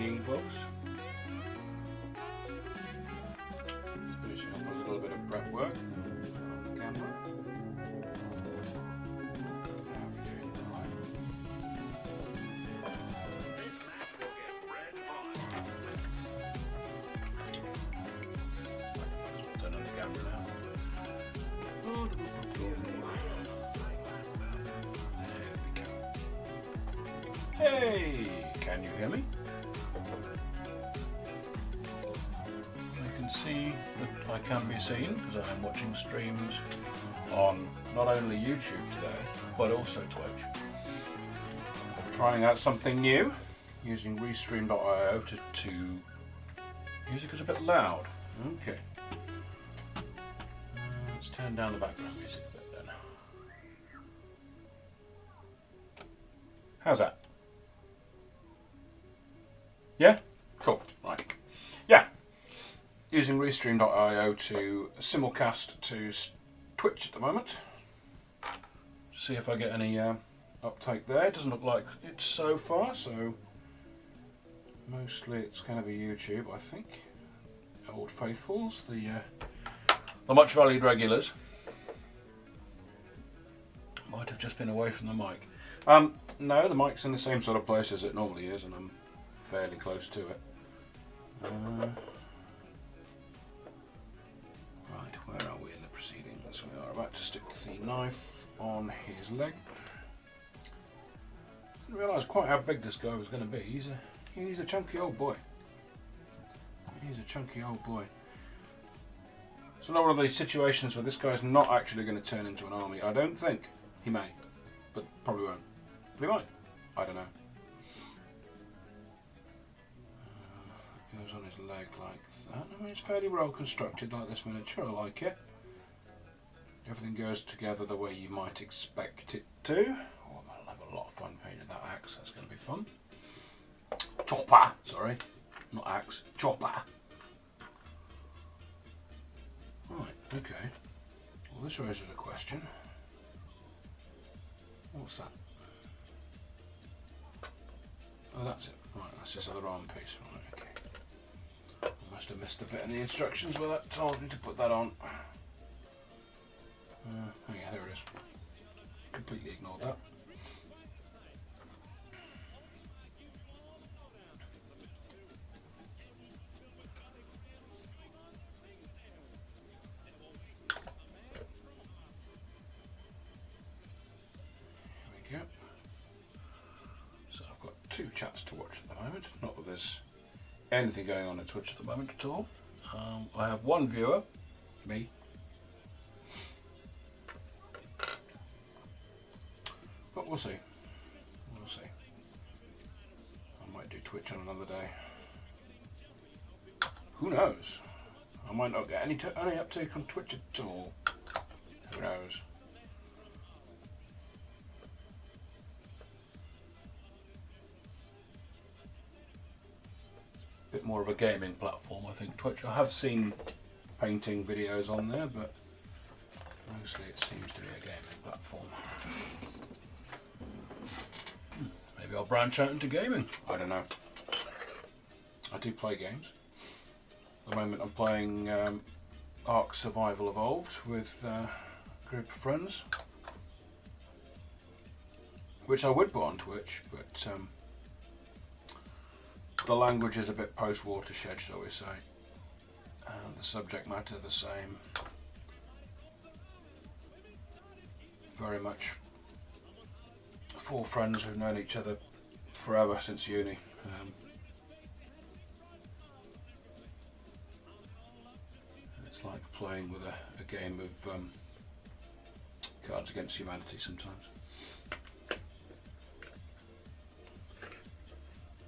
evening, folks. Finishing up a little bit of prep work on the camera. How are we doing tonight? Turn on the camera now. Hey, can you hear me? You can see that I can be seen because I am watching streams on not only YouTube today, but also Twitch. I'm trying out something new using restream.io to music is a bit loud. Okay. Let's turn down the background music a bit then. How's that? Yeah? Cool. Right. Yeah. Using restream.io to simulcast to Twitch at the moment. See if I get any uptake there. It doesn't look like it so far, so mostly it's going to be YouTube, I think. Old faithfuls, the much valued regulars. Might have just been away from the mic. No, the mic's in the same sort of place as it normally is, and I'm fairly close to it. Right, where are we in the proceedings? We are about to stick the knife on his leg. Didn't realise quite how big this guy was going to be. He's a chunky old boy. He's a chunky old boy. It's another one of these situations where this guy's not actually going to turn into an army. I don't think. He may, but probably won't. But he might. I don't know. Goes on his leg like that. I mean, it's fairly well constructed, like this miniature. I like it. Everything goes together the way you might expect it to. Oh, I'll have a lot of fun painting that axe. That's going to be fun. Chopper, sorry, not axe. Chopper. Right. Okay. Well, this raises a question. What's that? Oh, that's it. Right. That's this other arm piece. Right. Okay. I must have missed the bit in the instructions where that told me to put that on. Oh yeah, there it is. Completely ignored that. Here we go. So I've got two chats to watch at the moment. Not that there's anything going on at Twitch at the moment at all. I have one viewer, me. But we'll see. We'll see. I might do Twitch on another day. Who knows? I might not get any uptake on Twitch at all. Who knows? Bit more of a gaming platform, I think, Twitch. I have seen painting videos on there, but mostly it seems to be a gaming platform. Maybe I'll branch out into gaming. I don't know. I do play games. At the moment I'm playing Ark Survival Evolved with a group of friends, which I would put on Twitch, but the language is a bit post-watershed, shall we say. The subject matter the same. Very much four friends who've known each other forever since uni. It's like playing with a game of Cards Against Humanity sometimes.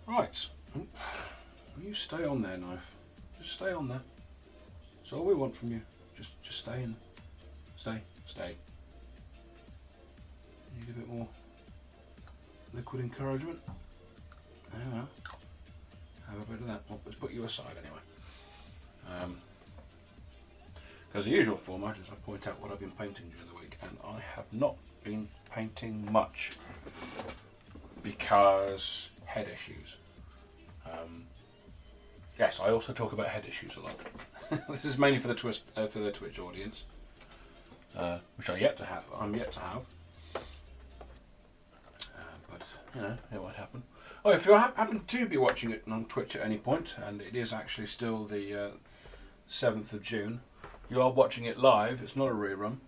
Right. You stay on there, knife. Just stay on there. That's all we want from you. Just stay in. Stay. Need a bit more liquid encouragement. Yeah. Have a bit of that. Well, let's put you aside anyway. Because the usual format is I point out what I've been painting during the week, and I have not been painting much because head issues. Yes, I also talk about head issues a lot. This is mainly for the Twitch audience, which I'm yet to have. But you know, it might happen. Oh, if you happen to be watching it on Twitch at any point, and it is actually still the 7th of June, you are watching it live. It's not a rerun.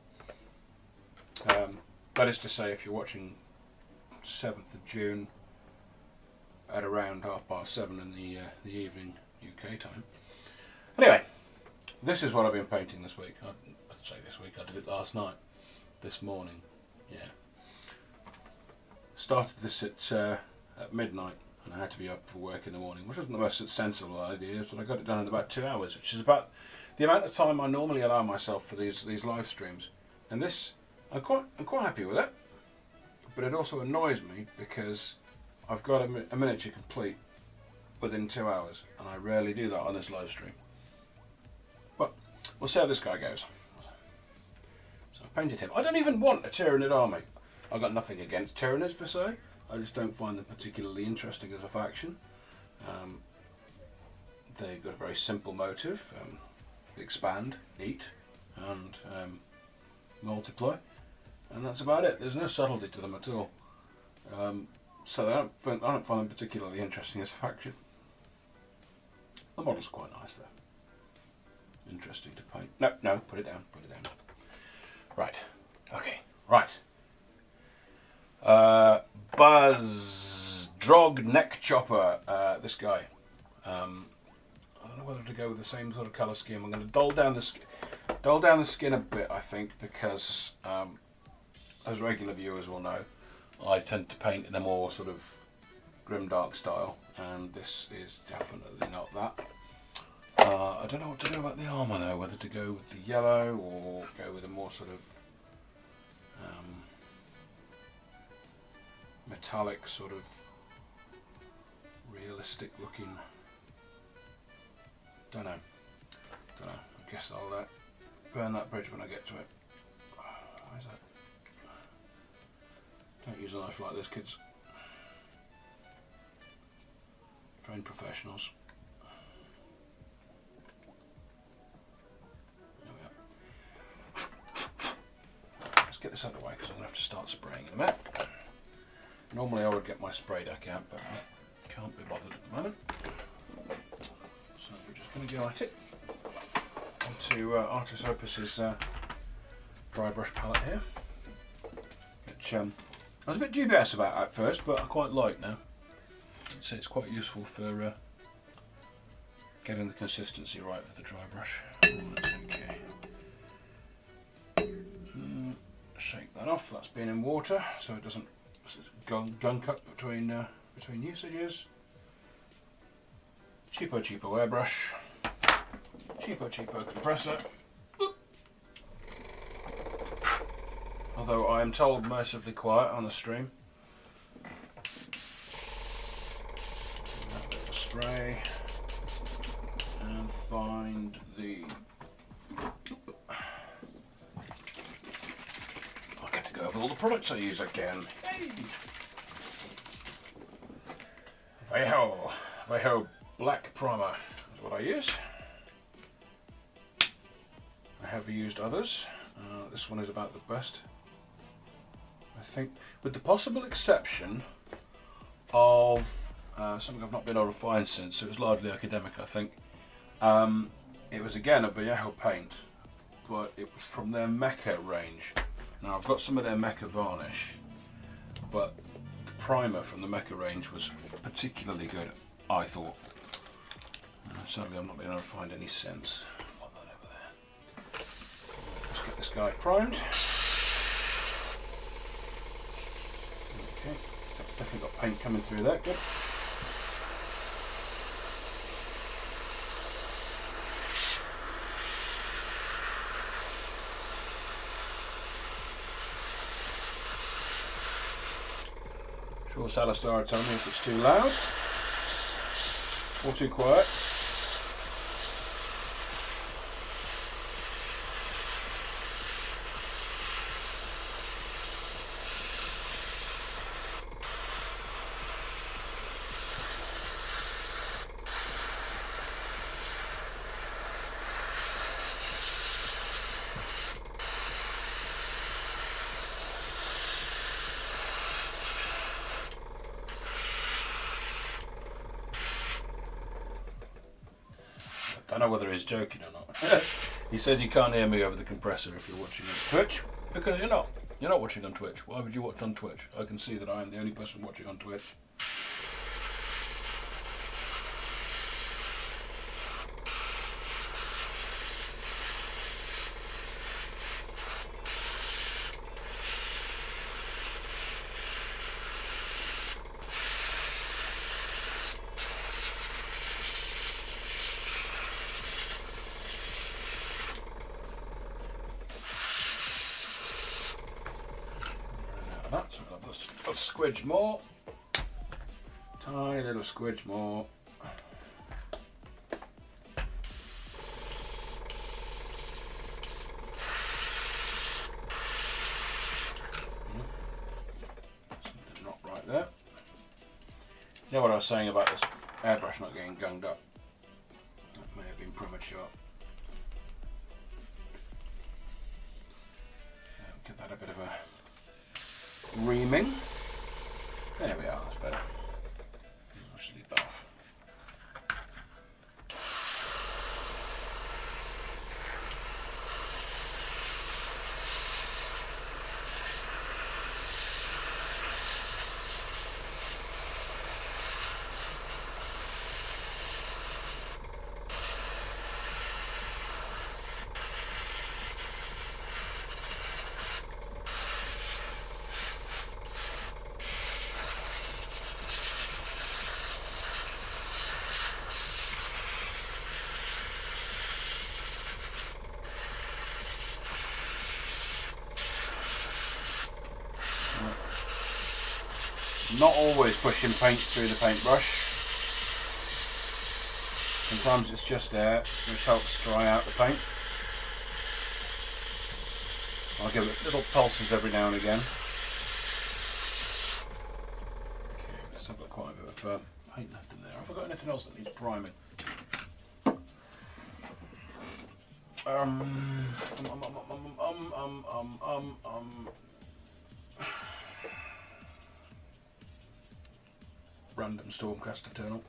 That is to say, if you're watching 7th of June at around 7:30 in the evening UK time. Anyway, this is what I've been painting this week. I'd say this week. I did it last night. This morning, yeah. Started this at midnight, and I had to be up for work in the morning, which wasn't the most sensible idea, but I got it done in about 2 hours, which is about the amount of time I normally allow myself for these live streams. And this, I'm quite happy with it, but it also annoys me because I've got a miniature complete within 2 hours, and I rarely do that on this live stream. But we'll see how this guy goes. So I painted him. I don't even want a Tyranid army. I've got nothing against Tyranids per se. I just don't find them particularly interesting as a faction. They've got a very simple motive: expand, eat, and multiply, and that's about it. There's no subtlety to them at all. So I don't find them particularly interesting as a faction. The model's quite nice though. Interesting to paint. No, put it down. Right. Okay. Right. Bazdrogg Nekk-Choppa. This guy. I don't know whether to go with the same sort of colour scheme. I'm going to dull down the skin a bit, I think, because as regular viewers will know, I tend to paint in a more sort of grimdark style, and this is definitely not that. I don't know what to do about the armour though, whether to go with the yellow or go with a more sort of metallic, sort of realistic looking. Don't know. I guess I'll burn that bridge when I get to it. Why is that? Don't use a knife like this, kids. Trained professionals. There we are. Let's get this out of the way because I'm going to have to start spraying in a minute. Normally I would get my spray deck out, but I can't be bothered at the moment. So we're just going to go at it onto Artis Opus's dry brush palette here, which I was a bit dubious about at first, but I quite like now. I'd say it's quite useful for getting the consistency right with the dry brush. Okay. Shake that off. That's been in water, so it doesn't gun cut between usages. Cheapo airbrush. Cheapo compressor. Oop. Although I am told mercifully quiet on the stream. Spray and find the. I'll get to go over all the products I use again. Hey. Vallejo Black Primer is what I use. I have used others. This one is about the best, I think, with the possible exception of something I've not been able to find since. It was largely academic, I think. It was again a Vallejo paint, but it was from their Mecha range. Now I've got some of their Mecha varnish, but the primer from the Mecha range was particularly good, I thought. Sadly I've not been able to find any since. Put that over there. Let's get this guy primed. Okay, definitely got paint coming through there, good. Sure, Salastar will tell me if it's too loud or too quiet. don't know whether he's joking or not. He says you can't hear me over the compressor if you're watching on Twitch, because you're not. You're not watching on Twitch. Why would you watch on Twitch? I can see that I am the only person watching on Twitch. A squidge more, tiny little squidge more. Something not right there. You know what I was saying about this airbrush not getting gunged up? That may have been premature. Give that a bit of a reaming. There we are, that's better. I'll just leave that off. Not always pushing paint through the paintbrush. Sometimes it's just air, which helps dry out the paint. I'll give it little pulses every now and again. Okay, so I've got quite a bit of paint left in there. Have I got anything else that needs priming? Random Stormcast Eternal.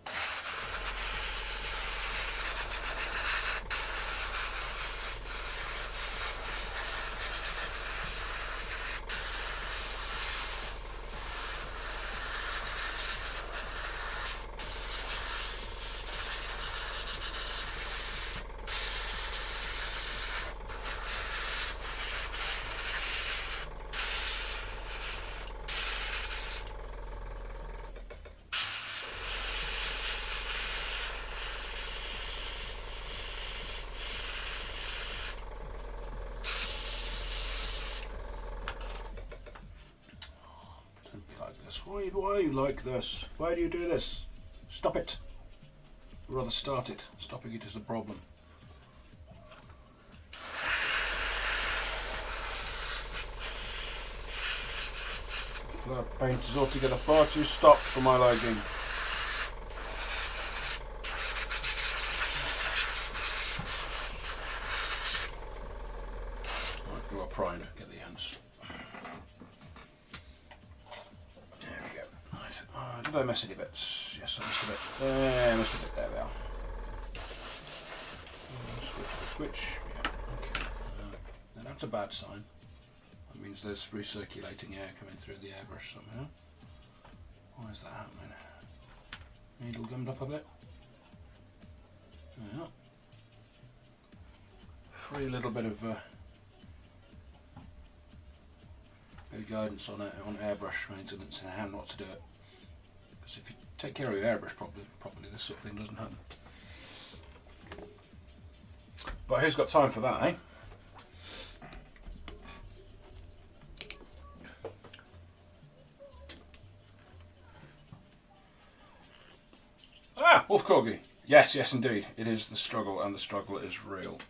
Why are you like this? Why do you do this? Stop it. Or rather start it. Stopping it is the problem. That paint is altogether far too stopped for my liking. Right, you are primed. Get the ends. Did I miss any bits? Yes, I missed a bit. I missed a bit. There we are. Switch. Yeah, okay. Now that's a bad sign. That means there's recirculating air coming through the airbrush somehow. Why is that happening? Needle gummed up a bit. Yeah. Free little bit of guidance on airbrush maintenance and how not to do it. Because if you take care of your airbrush properly, this sort of thing doesn't happen. But who's got time for that, eh? Ah, Wolf Corgi. Yes, yes indeed. It is the struggle, and the struggle is real.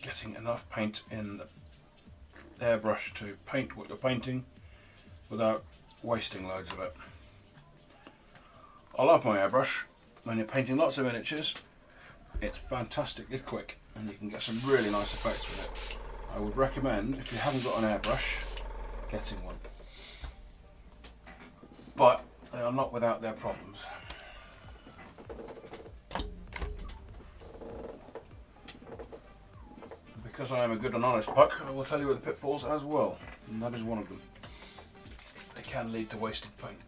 Getting enough paint in the airbrush to paint what you're painting without wasting loads of it. I love my airbrush. When you're painting lots of miniatures, it's fantastically quick and you can get some really nice effects with it. I would recommend, if you haven't got an airbrush, getting one. But they are not without their problems. because I am a good and honest puck, I will tell you the pitfalls as well, and that is one of them. They can lead to wasted paint.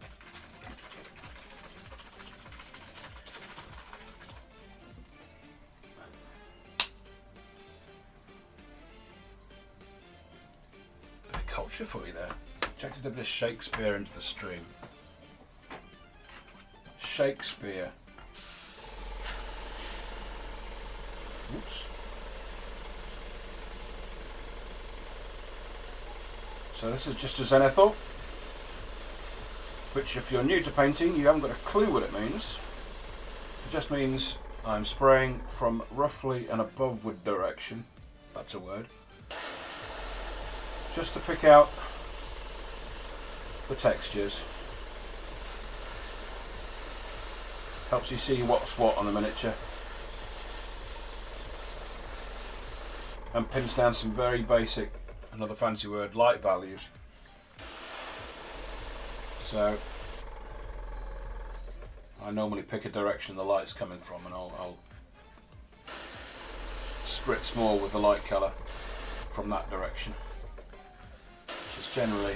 Bit of culture for you there. Injected a bit of Shakespeare into the stream. Shakespeare. Oops. So this is just a zenithal, which if you're new to painting, you haven't got a clue what it means. It just means I'm spraying from roughly an aboveward direction, that's a word, just to pick out the textures. Helps you see what's what on the miniature. And pins down some very basic, another fancy word, light values. So I normally pick a direction the light's coming from, and I'll spritz more with the light colour from that direction, which is generally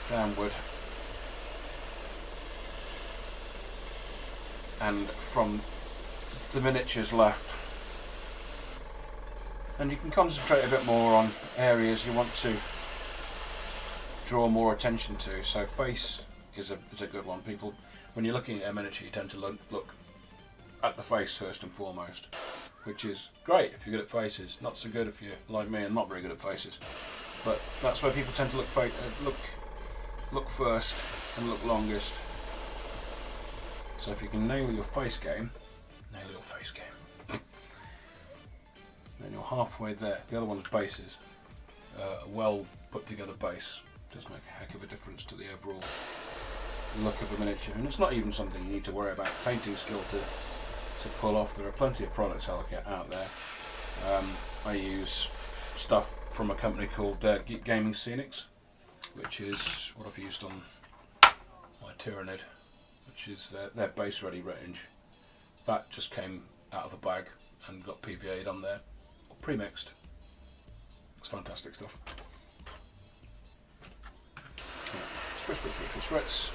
downward and from the miniatures left. And you can concentrate a bit more on areas you want to draw more attention to. So face is a good one. People, when you're looking at a miniature, you tend to look at the face first and foremost, which is great if you're good at faces. Not so good if you're like me and not very good at faces. But that's where people tend to look first and look longest. So if you can nail your face game, then you're halfway there. The other one's bases. A well put together base does make a heck of a difference to the overall look of a miniature. And it's not even something you need to worry about painting skill to pull off. There are plenty of products out there. I use stuff from a company called Gaming Scenics, which is what I've used on my Tyrannid, which is their base ready range. That just came out of the bag and got PVA'd on there, or pre-mixed. It's fantastic stuff. Spritz.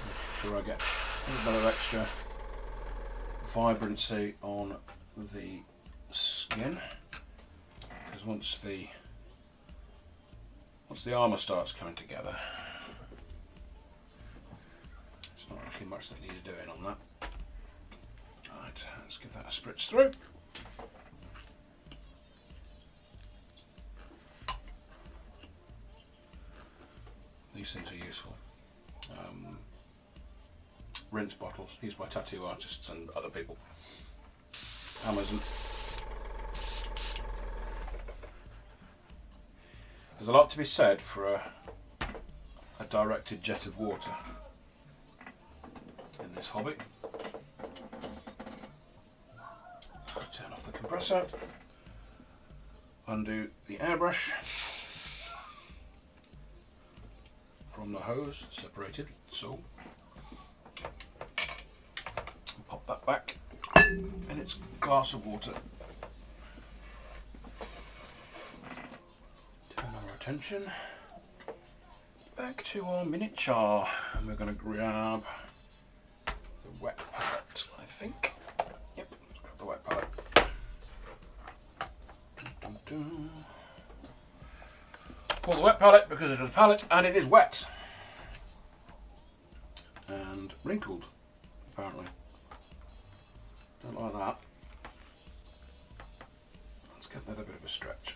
Make sure I get a little bit of extra vibrancy on the skin, because once the armour starts coming together, there's not actually much that needs doing on that. Right, let's give that a spritz through. These things are useful. Rinse bottles, used by tattoo artists and other people. Amazon. There's a lot to be said for a directed jet of water in this hobby. Turn off the compressor, undo the airbrush from the hose, separated, so pop that back in its glass of water. Turn our attention back to our miniature, and we're going to grab the wet palette, I think. Yep, let's grab the wet palette. Pull the wet palette because it is a palette and it is wet and wrinkled, apparently. Don't like that. Let's give that a bit of a stretch.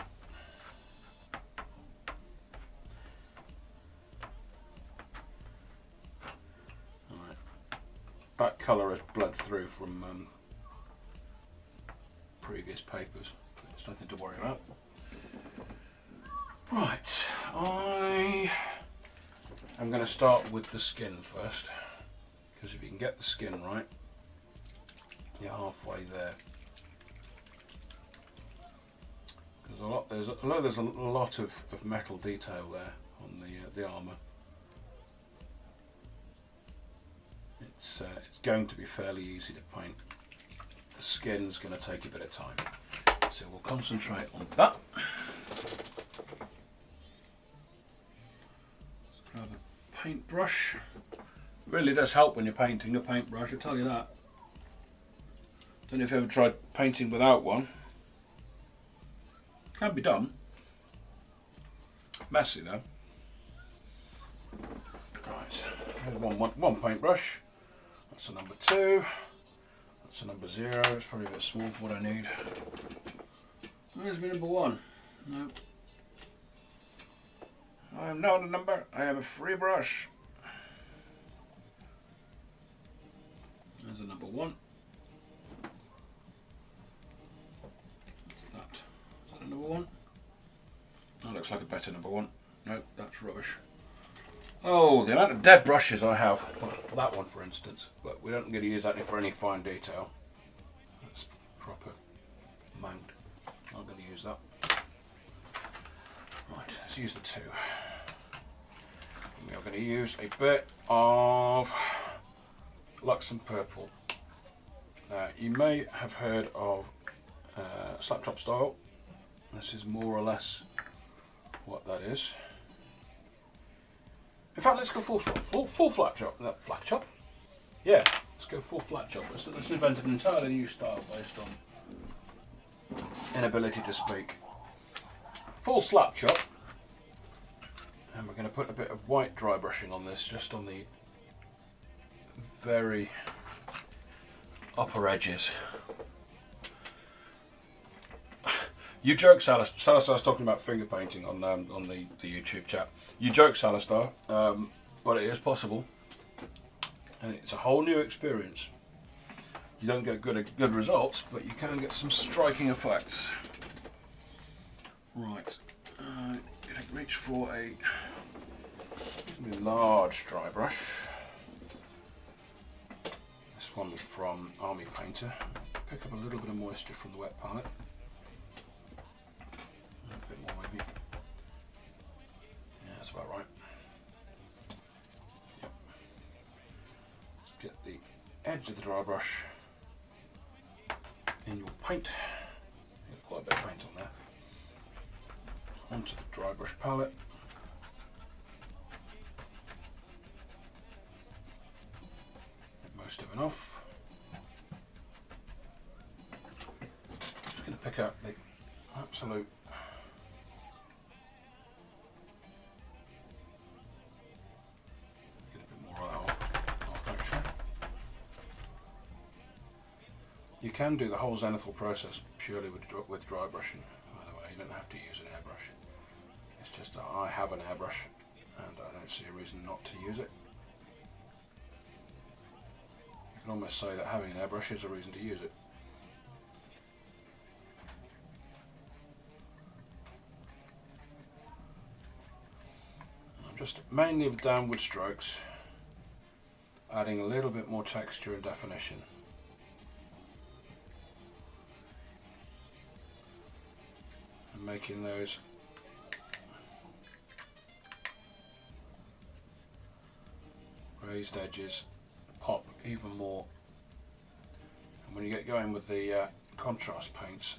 Alright. That colour has bled through from previous papers. There's nothing to worry about. Right, I am going to start with the skin first, because if you can get the skin right, you're halfway there. Because although there's a lot of metal detail there, on the armour. It's going to be fairly easy to paint. The skin's going to take a bit of time, so we'll concentrate on that. Grab a paintbrush. Really does help when you're painting a paintbrush, I tell you that. Don't know if you ever tried painting without one. Can be done. Messy though. Right, here's one paintbrush. That's a number 2. That's a number 0. It's probably a bit small for what I need. Where's my number 1? No. I am not a number. I am a free brush. There's a number 1. What's that? Is that a number 1? That looks like a better number 1. No, that's rubbish. Oh, the amount of dead brushes I have. Well, that one, for instance. But we don't get to use that for any fine detail. That's proper mount. I'm going to use that. Right, let's use the 2. And we are going to use a bit of Luxon Purple. Now, you may have heard of slap chop style. This is more or less what that is. In fact, let's go full flat chop. That flat chop? Yeah, let's go full flat chop. Let's invent an entirely new style based on inability to speak. Full slap chop, and we're going to put a bit of white dry brushing on this, just on the very upper edges. You joke, Salistar's talking about finger painting on the YouTube chat. You joke, Salistar, but it is possible, and it's a whole new experience. You don't get good results, but you can get some striking effects. Right, reach for a large dry brush. This one's from Army Painter. Pick up a little bit of moisture from the wet palette. A bit more maybe. Yeah, that's about right. Yep. Get the edge of the dry brush in your paint. There's quite a bit of paint on there. Onto the dry brush palette. Get most of it off. Just going to pick up the absolute You can do the whole zenithal process purely with dry brushing, by the way. You don't have to use an airbrush. It's just that I have an airbrush and I don't see a reason not to use it. You can almost say that having an airbrush is a reason to use it. I'm just mainly with downward strokes, adding a little bit more texture and definition. Making those raised edges pop even more. And when you get going with the contrast paints,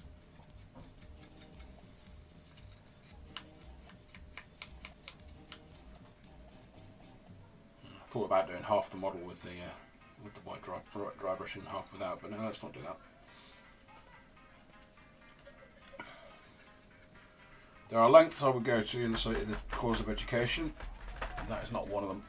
I thought about doing half the model with the white dry brush and half without, but no, let's not do that. There are lengths I would go to in the course of education. That is not one of them.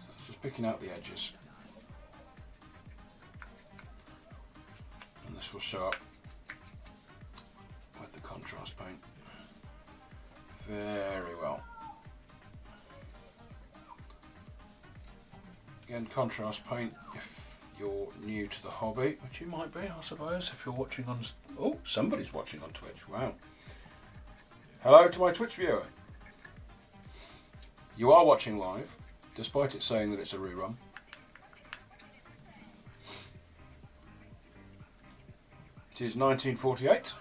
So it's just picking out the edges. And this will show up with the contrast paint. Very well. Again, contrast paint, if you're new to the hobby, which you might be, I suppose, if you're watching on... Oh, somebody's watching on Twitch, wow. Hello to my Twitch viewer. You are watching live, despite it saying that it's a rerun. It is 1948.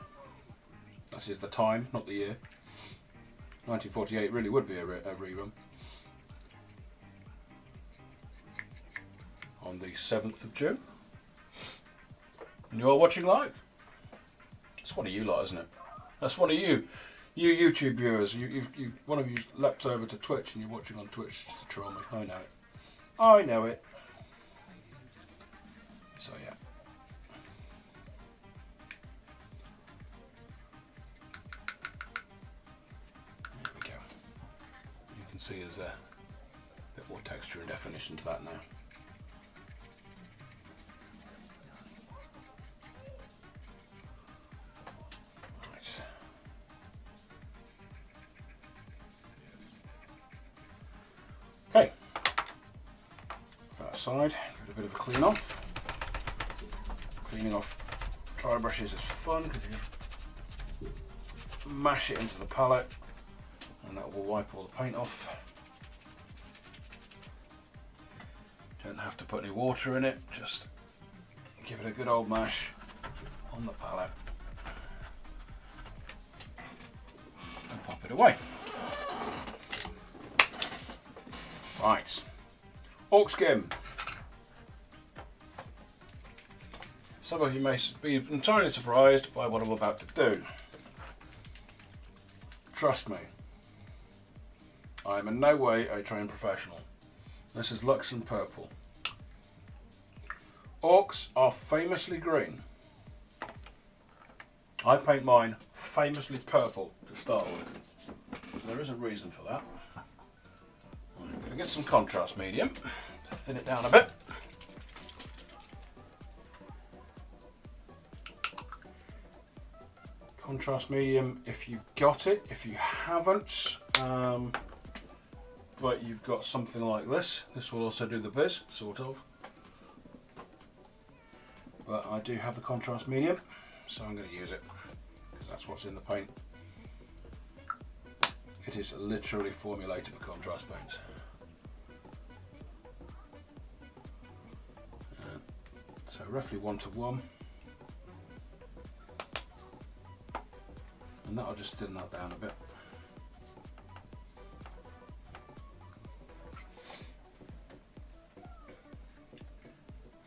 That is the time, not the year. 1948 really would be a rerun. On the 7th of June. And you are watching live. It's one of you lot, isn't it? That's one of you YouTube viewers. One of you leapt over to Twitch and you're watching on Twitch just to troll me. I know it. I know it. So yeah. There we go. You can see there's a bit more texture and definition to that now. Okay, that aside, give it a bit of a clean off. Cleaning off dry brushes is fun because you mash it into the palette and that will wipe all the paint off. Don't have to put any water in it, just give it a good old mash on the palette and pop it away. Right, Orc Skim. Some of you may be entirely surprised by what I'm about to do. Trust me, I am in no way a trained professional. This is Luxon Purple. Orcs are famously green. I paint mine famously purple to start with. There is a reason for that. I'm going to get some contrast medium to thin it down a bit. Contrast medium if you've got it. If you haven't, but you've got something like this, this will also do the biz, sort of. But I do have the contrast medium, so I'm going to use it because that's what's in the paint. It is literally formulated for contrast paints. So roughly 1:1, and that'll just thin that down a bit.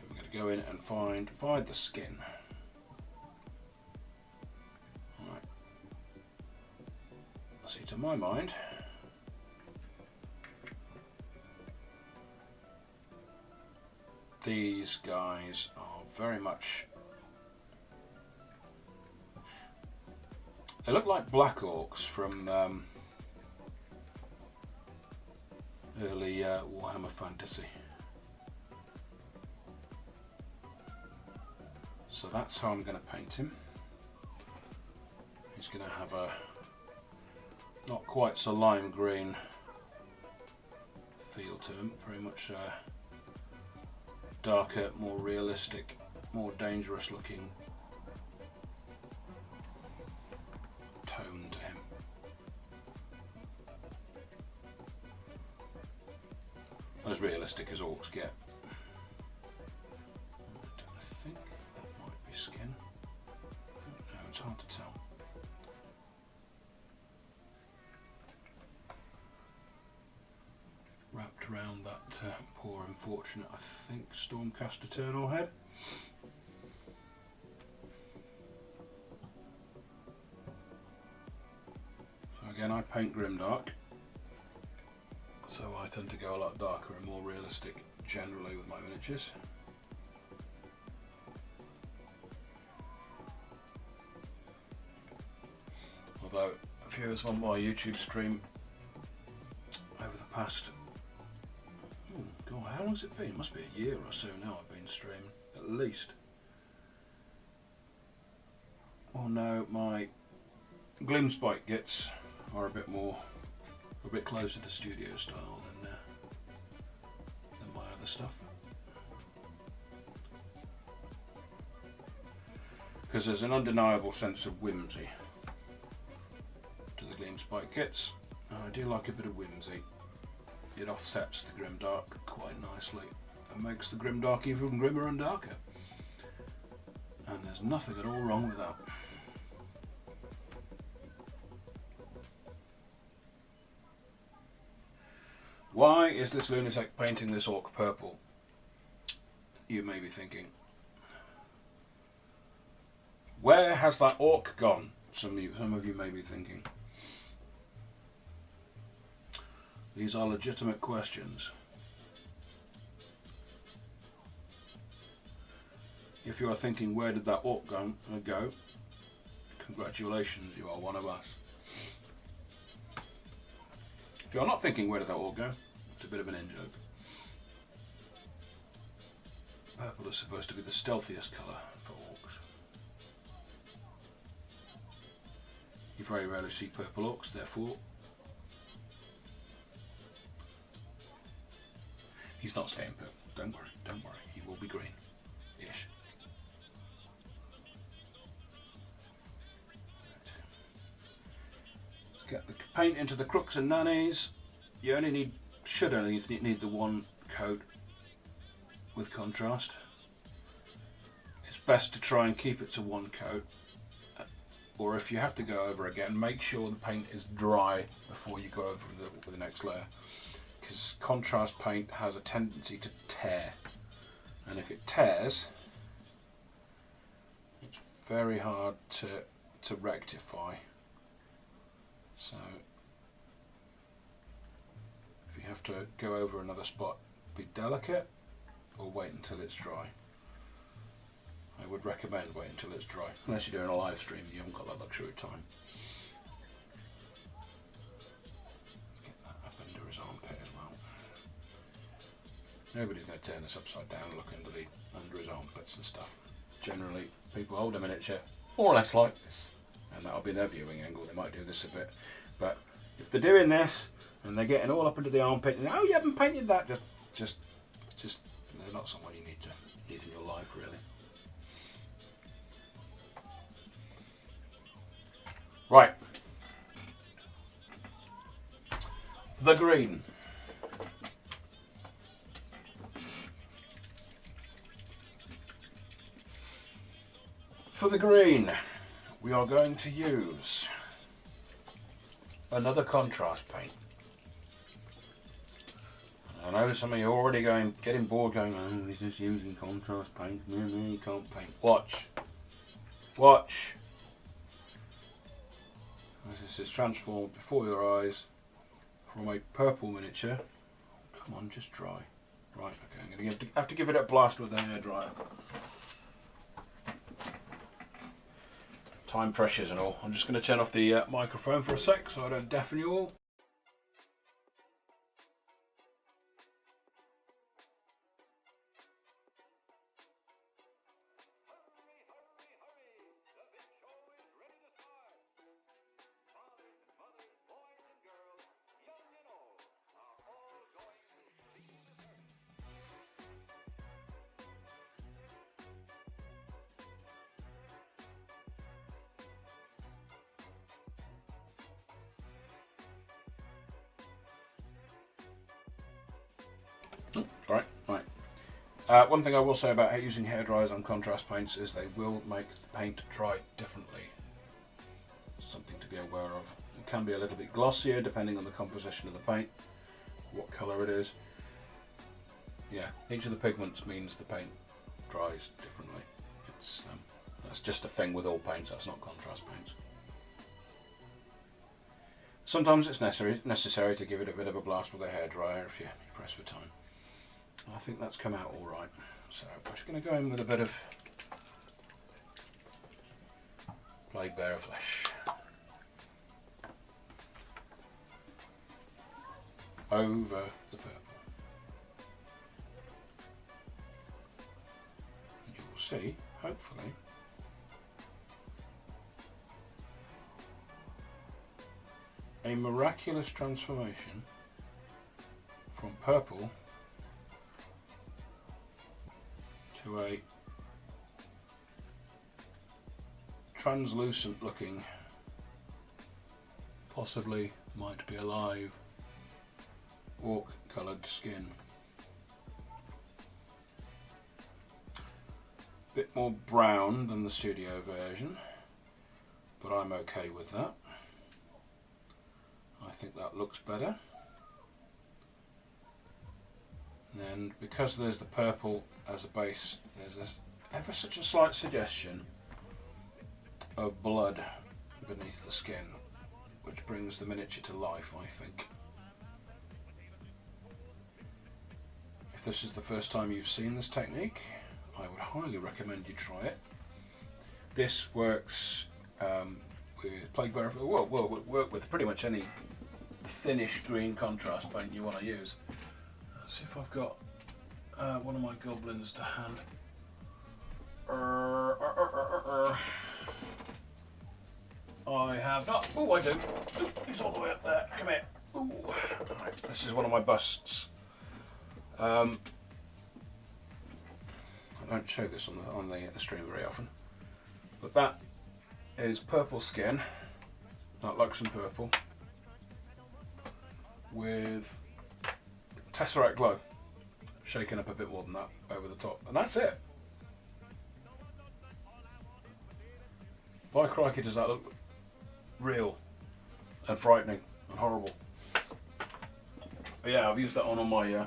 I'm going to go in and find the skin. Right. See, to my mind, these guys are very much, they look like black orcs from early Warhammer fantasy. So that's how I'm going to paint him. He's going to have a not quite so lime green feel to him, very much darker, more realistic, more dangerous looking tone to him. As realistic as orcs get. I think that might be skin. No, it's hard to tell. Wrapped around that poor unfortunate, I think, Stormcast Eternal head. So again, I paint grimdark, so I tend to go a lot darker and more realistic generally with my miniatures. Although if you was on my YouTube stream over the past, oh God, how long has it been? It must be a year or so now I've been streaming, at least. Oh no, my Gloom Spike gets are a bit closer to studio style than my other stuff. Because there's an undeniable sense of whimsy to the Gleam Spike kits. I do like a bit of whimsy. it offsets the grimdark quite nicely and makes the grimdark even grimmer and darker. And there's nothing at all wrong with that. Why is this lunatic painting this orc purple? You may be thinking. Where has that orc gone? Some of you may be thinking. These are legitimate questions. If you are thinking, where did that orc go? Congratulations, you are one of us. If you're not thinking, where did that orc go? It's a bit of an in-joke. Purple is supposed to be the stealthiest colour for orcs. You very rarely see purple orcs, therefore he's not staying purple. Don't worry, he will be green-ish. Get the paint into the crooks and nannies. You should only need the one coat with contrast. It's best to try and keep it to one coat, or if you have to go over again, make sure the paint is dry before you go over with the next layer, because contrast paint has a tendency to tear, and if it tears, it's very hard to rectify. So if you have to go over another spot, be delicate or wait until it's dry. I would recommend wait until it's dry, unless you're doing a live stream and you haven't got that luxury of time. Let's get that up under his armpit as well. Nobody's going to turn this upside down and look under his armpits and stuff. Generally, people hold a miniature more or less like this, and that'll be their viewing angle. They might do this a bit, but if they're doing this and they're getting all up into the armpit and oh, you haven't painted that, just they're not someone you need in your life, really. Right, the green. For the green, we are going to use another contrast paint. I know some of you are already getting bored going, oh, he's just using contrast paint, no, you can't paint. Watch. This is transformed before your eyes from a purple miniature. Come on, just dry. Right, okay, I'm going to have to give it a blast with a hairdryer. Time pressures and all. I'm just going to turn off the microphone for a sec so I don't deafen you all. Right. One thing I will say about using hairdryers on contrast paints is they will make the paint dry differently. Something to be aware of. It can be a little bit glossier depending on the composition of the paint, what colour it is. Yeah, each of the pigments means the paint dries differently. That's just a thing with all paints, that's not contrast paints. Sometimes it's necessary to give it a bit of a blast with a hairdryer if you press for time. I think that's come out all right. So I'm just going to go in with a bit of Plague Bearer Flesh over the purple. And you will see, hopefully, a miraculous transformation from purple to a translucent looking, possibly might be alive orc coloured skin. Bit more brown than the studio version, but I'm okay with that. I think that looks better. And because there's the purple as a base, there's ever such a slight suggestion of blood beneath the skin, which brings the miniature to life, I think. If this is the first time you've seen this technique, I would highly recommend you try it. This works with plague bearer, well, work with pretty much any thinnish green contrast paint you want to use. Let's see if I've got one of my goblins to hand. I have not. Oh, I do. Ooh, he's all the way up there. Come here. Ooh. Right. This is one of my busts. I don't show this on the stream very often, but that is purple skin, that Luxon purple, with Tesseract glow, shaken up a bit more than that over the top, and that's it. By crikey, does that look real and frightening and horrible. But yeah, I've used that on my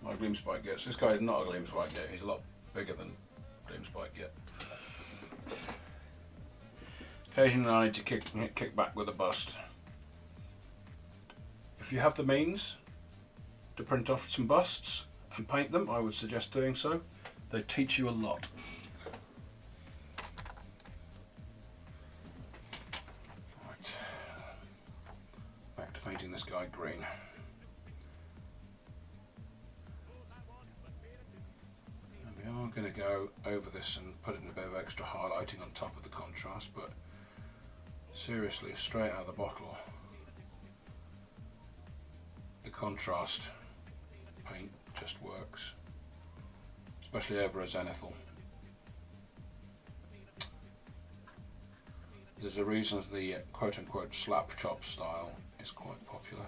my Gleam Spike Gits. This guy is not a Gleam Spike Git, he's a lot bigger than Gleam Spike Git. Occasionally I need to kick back with a bust. If you have the means to print off some busts and paint them, I would suggest doing so. They teach you a lot. Right. Back to painting this guy green. I'm going to go over this and put in a bit of extra highlighting on top of the contrast, but seriously, straight out of the bottle, the contrast paint just works, especially over a zenithal. There's a reason the quote-unquote slap chop style is quite popular.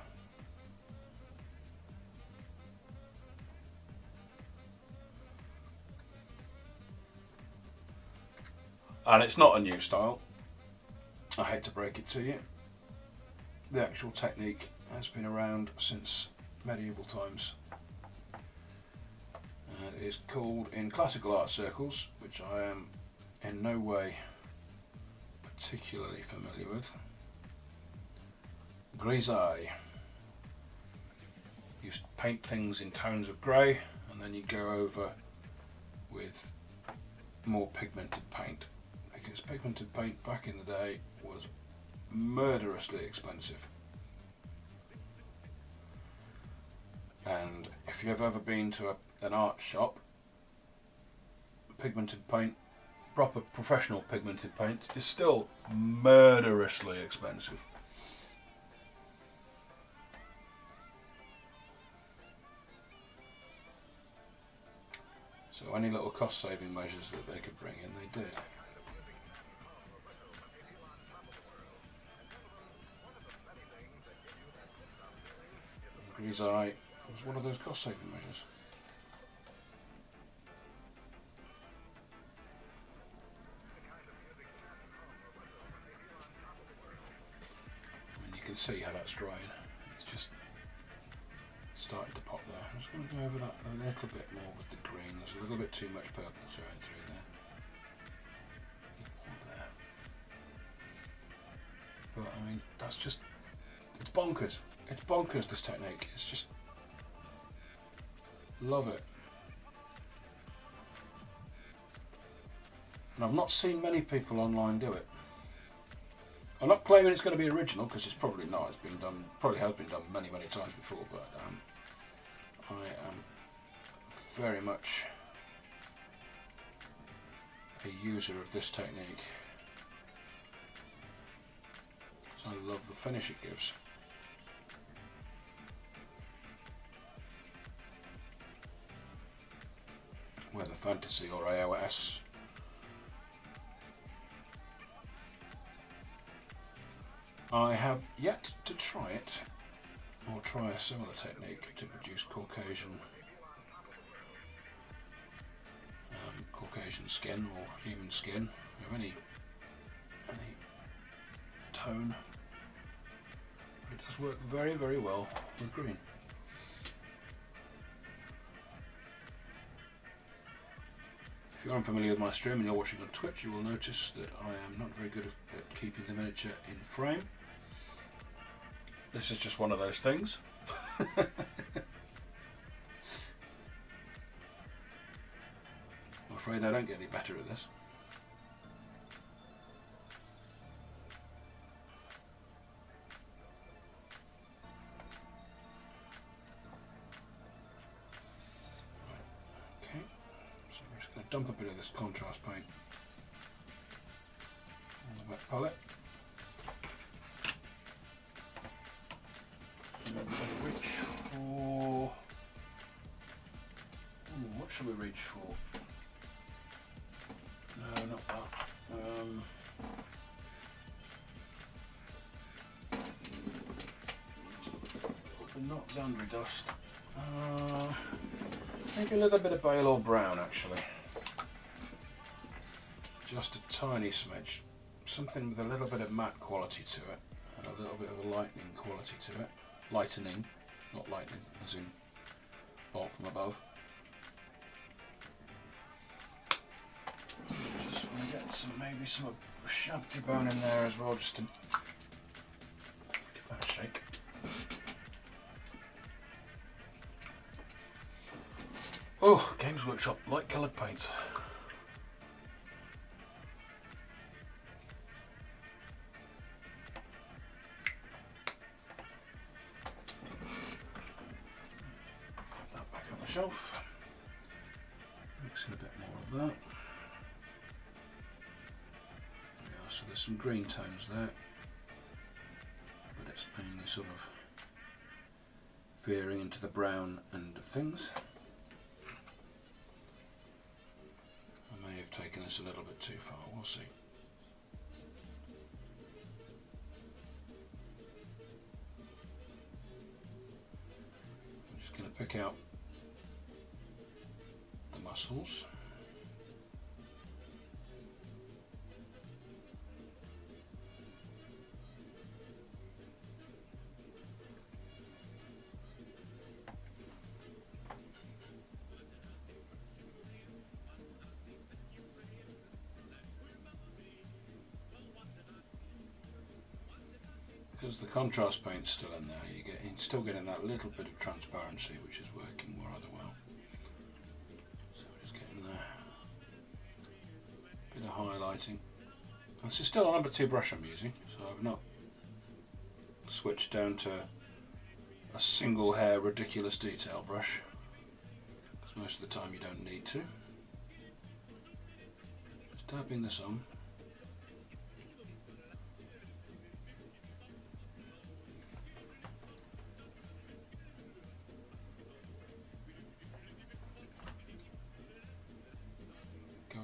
And it's not a new style, I hate to break it to you. The actual technique has been around since medieval times. And it is called, in classical art circles, which I am in no way particularly familiar with, grisaille. You paint things in tones of grey and then you go over with more pigmented paint. Because pigmented paint back in the day was murderously expensive. And if you've ever been to an art shop, pigmented paint, proper professional pigmented paint, is still murderously expensive. So any little cost saving measures that they could bring in, they did. Grisaille was one of those cost saving measures. And you can see how that's drying. It's just starting to pop there. I'm just going to go over that a little bit more with the green. There's a little bit too much purple showing through there. But I mean, that's just, it's bonkers. It's bonkers, this technique. It's just, love it. And I've not seen many people online do it. I'm not claiming it's going to be original, because it's probably not. It's been done, probably has been done many, many times before, but I am very much a user of this technique, because I love the finish it gives. Whether fantasy or AOS. I have yet to try it I'll try a similar technique to produce Caucasian skin or human skin of any tone. It does work very, very well with green. If you're unfamiliar with my stream and you're watching on Twitch, you will notice that I am not very good at keeping the miniature in frame. This is just one of those things. I'm afraid I don't get any better at this. Okay, so I'm just going to dump a bit of this contrast paint on the wet palette. Reach for... what should we reach for? No, not that. Not Zandri dust. Maybe a little bit of Bale or Brown, actually. Just a tiny smidge. Something with a little bit of matte quality to it, and a little bit of a lightning quality to it. Lightening, not lightning, as in bolt from above. Just want to get some, maybe some shabty bone in there as well, just to give that a shake. Oh, Games Workshop light coloured paints. Put that back on the shelf. Mix in a bit more of that. Yeah, so there's some green tones there, but it's mainly sort of veering into the brown end of things. I may have taken this a little bit too far, we'll see. I'm just going to pick out the muscles. Because the contrast paint's still in there, you're still getting that little bit of transparency, which is working rather well. So we're just getting there. Bit of highlighting. This is still a number 2 brush I'm using, so I've not switched down to a single hair ridiculous detail brush, because most of the time you don't need to. Just dabbing this on.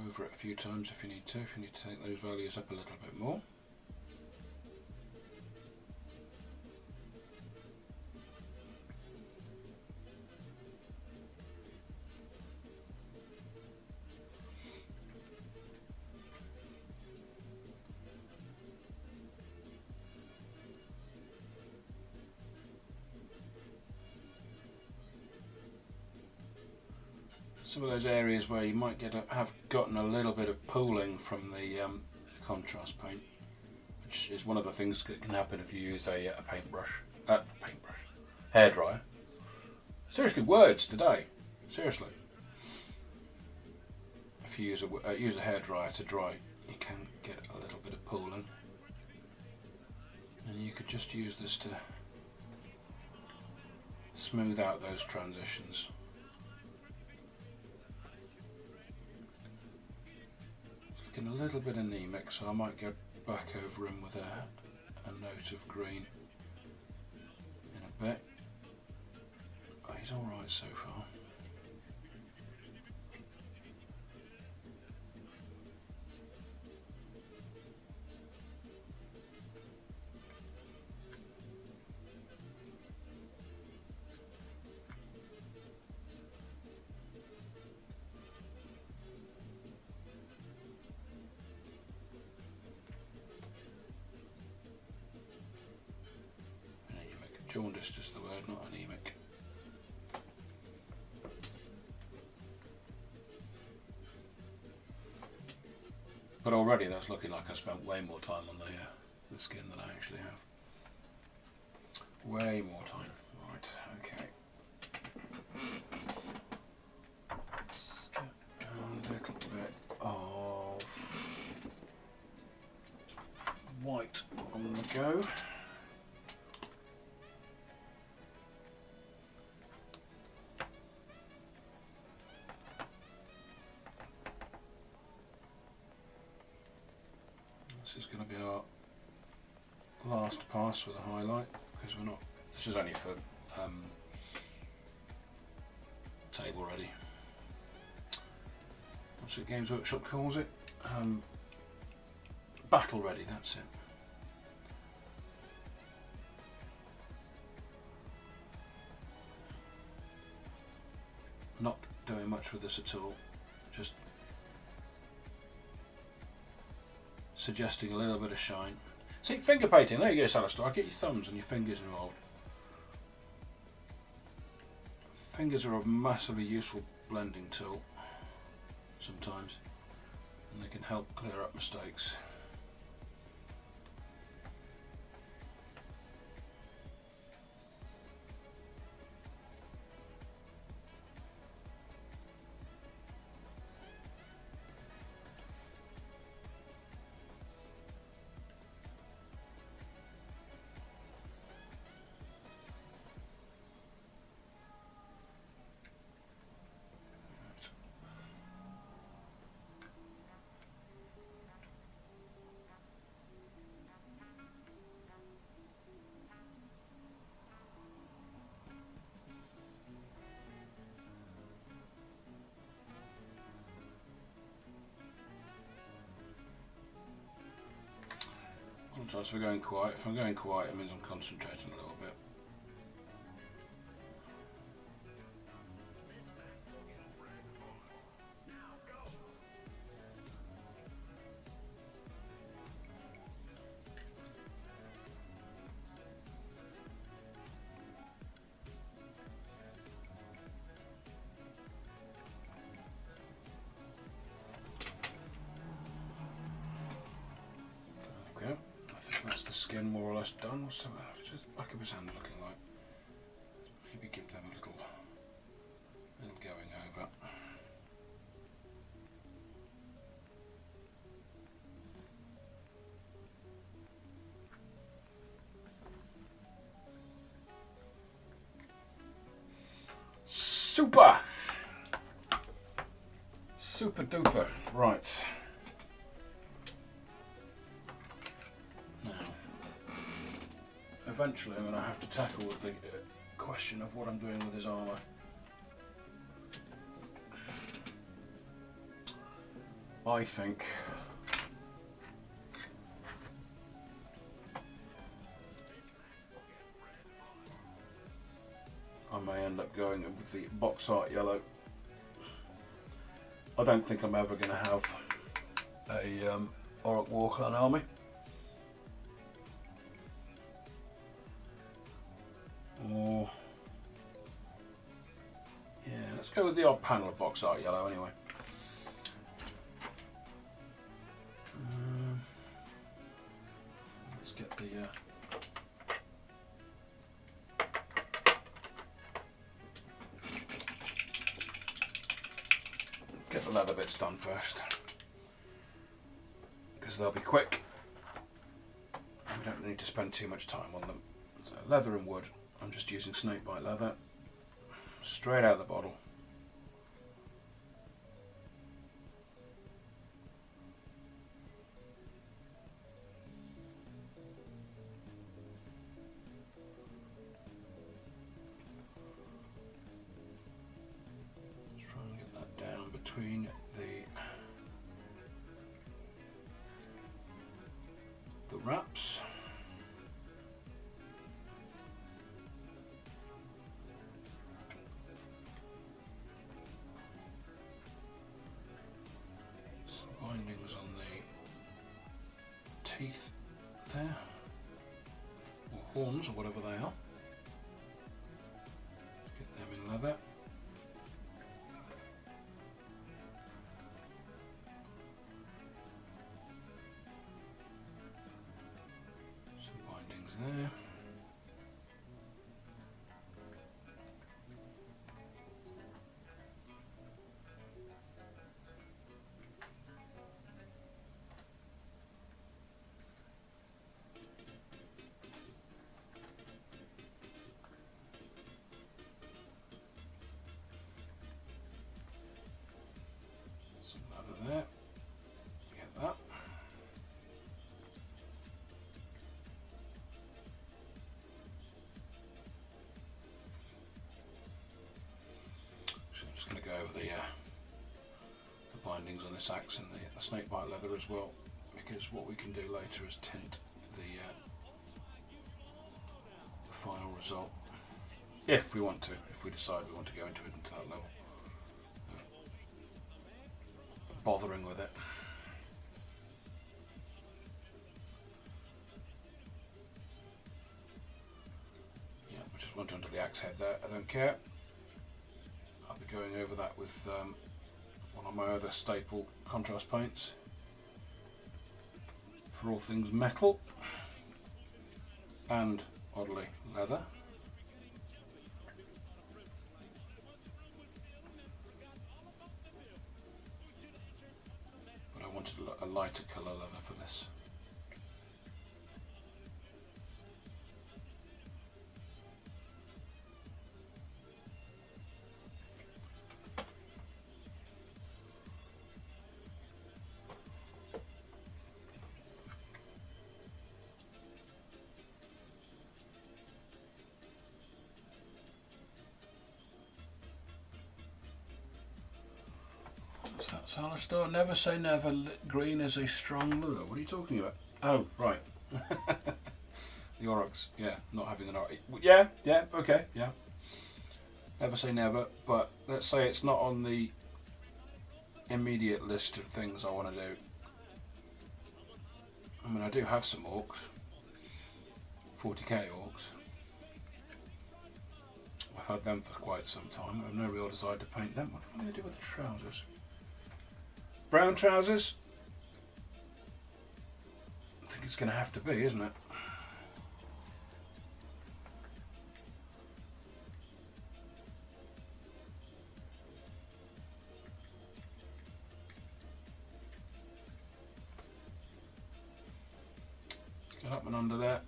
Over it a few times if you need to take those values up a little bit more. Some of those areas where you might have gotten a little bit of pooling from the contrast paint, which is one of the things that can happen if you use a hairdryer. Seriously, words today. Seriously, if you use a hairdryer to dry, you can get a little bit of pooling, and you could just use this to smooth out those transitions. A little bit anemic, so I might go back over him with a note of green in a bit. Oh, he's alright so far. Jaundiced is the word, not anemic. But already that's looking like I spent way more time on the skin than I actually have. Way more time. Right, okay. Let's get a little bit of white on the go. This is going to be our last pass with a highlight, because we're not, this is only for table ready. What's it Games Workshop calls it? Battle ready, that's it. Not doing much with this at all, just suggesting a little bit of shine. See, finger painting, there you go, Salistar. Get your thumbs and your fingers involved. Fingers are a massively useful blending tool sometimes, and they can help clear up mistakes. Sometimes we're going quiet. If I'm going quiet, it means I'm concentrating a little bit. Okay. That's the skin more or less done. What's the back of his hand looking like? Maybe give them a little going over. Super! Super duper. Right. Eventually I'm going to have to tackle the question of what I'm doing with his armour. I think I may end up going with the box art yellow. I don't think I'm ever going to have a Orc Warclan army. Or, yeah, let's go with the odd panel of box art yellow anyway. Let's get the leather bits done first, because they'll be quick. We don't need to spend too much time on them. So leather and wood. I'm just using snakebite leather, straight out of the bottle. Let's try and get that down between the wraps. Bindings on the teeth there, or horns, or whatever they are. leather. Some bindings there. There, get that. So I'm just going to go over the bindings on this axe and the snakebite leather as well, because what we can do later is tint the final result, if we want to, if we decide we want to go into that level. Bothering with it. Yeah, I just went under the axe head there, I don't care. I'll be going over that with one of my other staple contrast paints for all things metal and, oddly, leather. A lighter colour leather for this. What's that, Salastar? Never say never, green is a strong lure. What are you talking about? Oh, right. The Aurochs, yeah, not having an Auroch. Yeah, okay, yeah. Never say never, but let's say it's not on the immediate list of things I want to do. I mean, I do have some orcs. 40k orcs. I've had them for quite some time. I have no real desire to paint them. What am I going to do with the trousers? Brown trousers? I think it's going to have to be, isn't it? Get up and under there.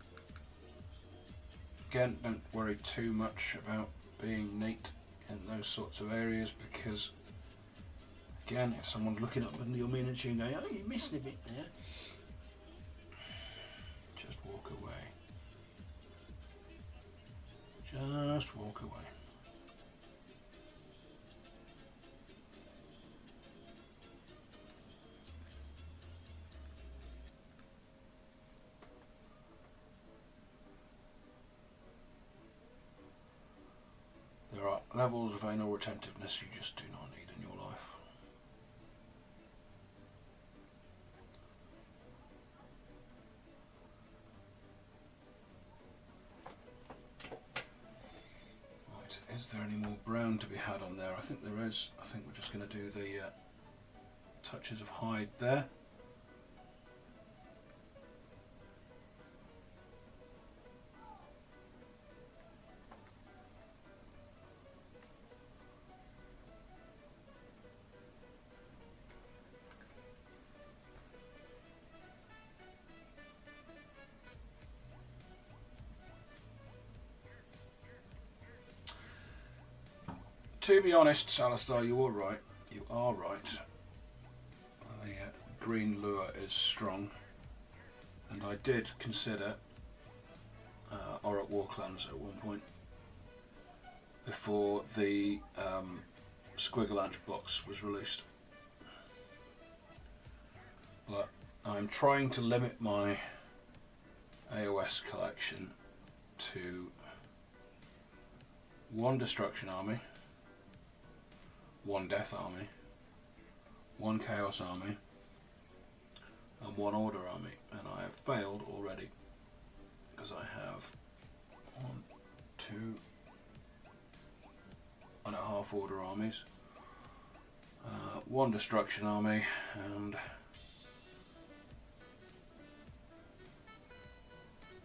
Again, don't worry too much about being neat in those sorts of areas, because again, if someone's looking up under your miniature and going, oh, you're missing a bit there, just walk away. Just walk away. There are levels of anal retentiveness you just do not need in your life. Right, is there any more brown to be had on there? I think there is. I think we're just going to do the touches of hide there. To be honest, Salastar, you are right. You are right. The green lure is strong, and I did consider Auroch Warclans at one point before the Squigalanche box was released. But I'm trying to limit my AOS collection to one Destruction Army, one Death Army, one Chaos Army, and one Order Army, and I have failed already because I have half order armies, 1 destruction army, and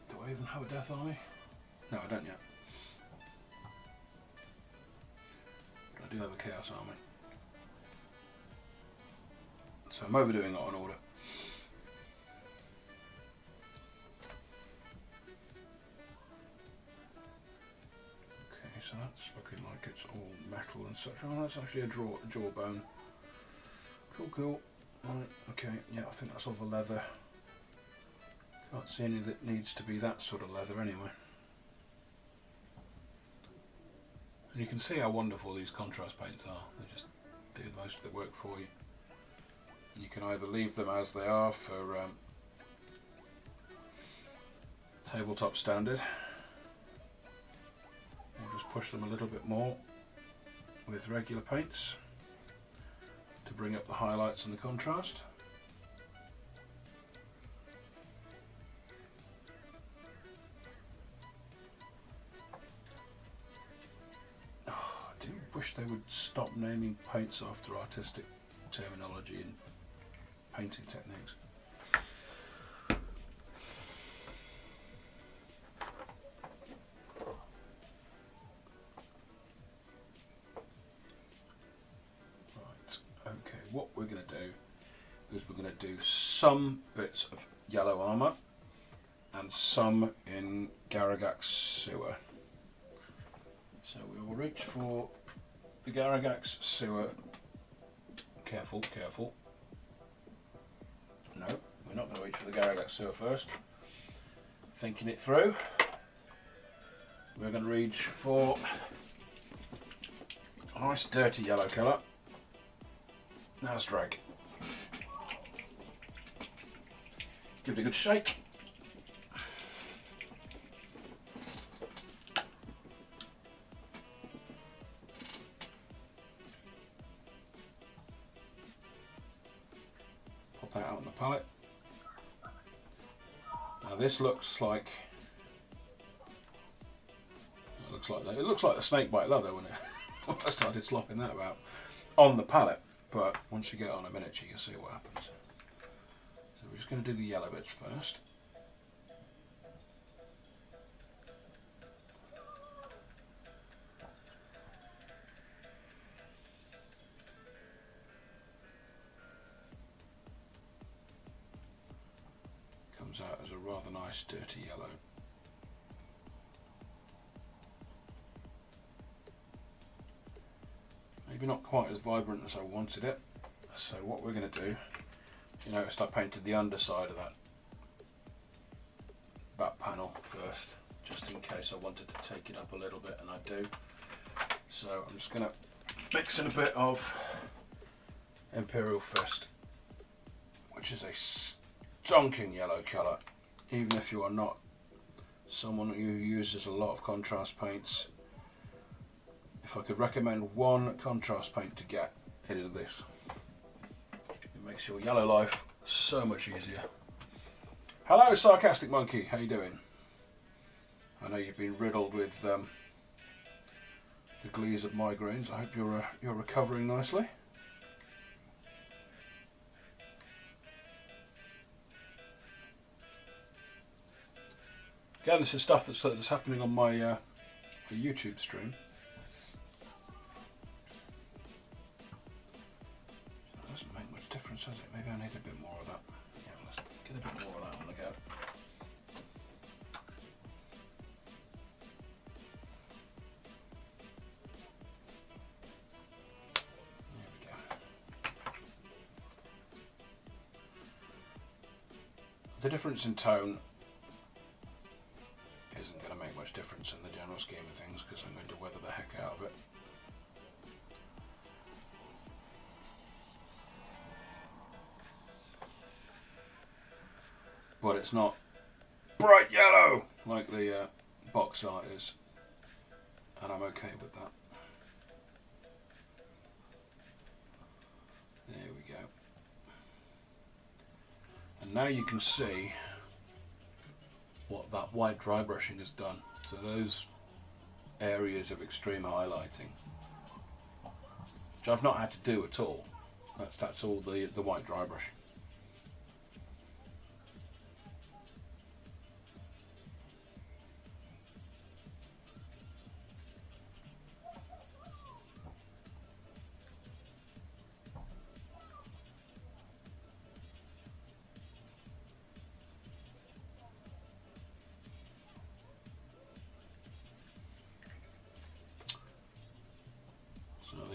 do I even have a death army? No, I don't yet. But I do have a chaos army. So I'm overdoing it on order. So that's looking like it's all metal and such. Oh, that's actually a jawbone. Cool, cool. Right, okay, yeah, I think that's all the leather. Can't see any that needs to be that sort of leather anyway. And you can see how wonderful these contrast paints are. They just do most of the work for you. And you can either leave them as they are for tabletop standard, or just push them a little bit more with regular paints to bring up the highlights and the contrast. Oh, I do wish they would stop naming paints after artistic terminology and painting techniques. What we're going to do is we're going to do some bits of yellow armour and some in Garagax sewer. So we will reach for the Garagax sewer. Careful, careful. No, we're not going to reach for the Garagax sewer first. Thinking it through. We're going to reach for a nice dirty yellow colour. Now let's drag. Give it a good shake. Pop that out on the palette. Now this looks like it looks like the snakebite leather when I started slopping that about on the palette. But once you get on a miniature, you'll see what happens. So we're just going to do the yellow bits first. Comes out as a rather nice dirty yellow. Maybe not quite as vibrant as I wanted it. So what we're going to do, you noticed I painted the underside of that panel first, just in case I wanted to take it up a little bit, and I do. So I'm just going to mix in a bit of Imperial Fist, which is a stonking yellow colour. Even if you are not someone who uses a lot of contrast paints, if I could recommend one contrast paint to get, it is this. It makes your yellow life so much easier. Hello, Sarcastic Monkey, how you doing? I know you've been riddled with the glees of migraines. I hope you're recovering nicely. Again, this is stuff that's happening on my YouTube stream. Doesn't make much difference, does it? Maybe I need a bit more of that. Yeah, let's get a bit more of that on the go. There we go. The difference in tone isn't going to make much difference in the general scheme of things, because I'm going to weather the heck out of it. But it's not bright yellow like the box art is, and I'm okay with that. There we go. And now you can see what that white dry brushing has done. So those areas of extreme highlighting which I've not had to do at all. That's all the white dry brush.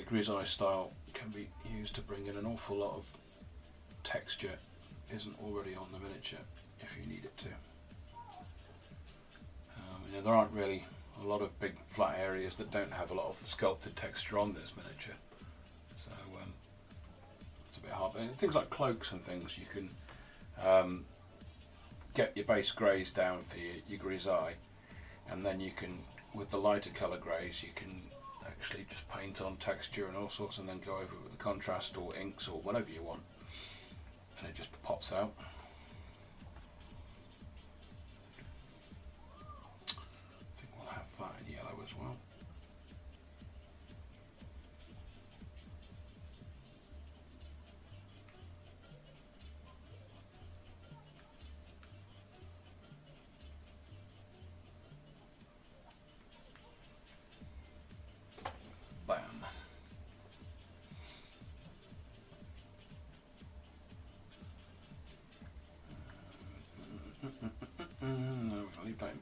Grisaille style can be used to bring in an awful lot of texture isn't already on the miniature if you need it to. You know, there aren't really a lot of big flat areas that don't have a lot of sculpted texture on this miniature, so it's a bit hard. But things like cloaks and things, you can get your base greys down for your grisaille, and then you can, with the lighter colour greys, you can actually just paint on texture and all sorts, and then go over it with the contrast or inks or whatever you want, and it just pops out. I think we'll have that in yellow as well. No, we'll leave that in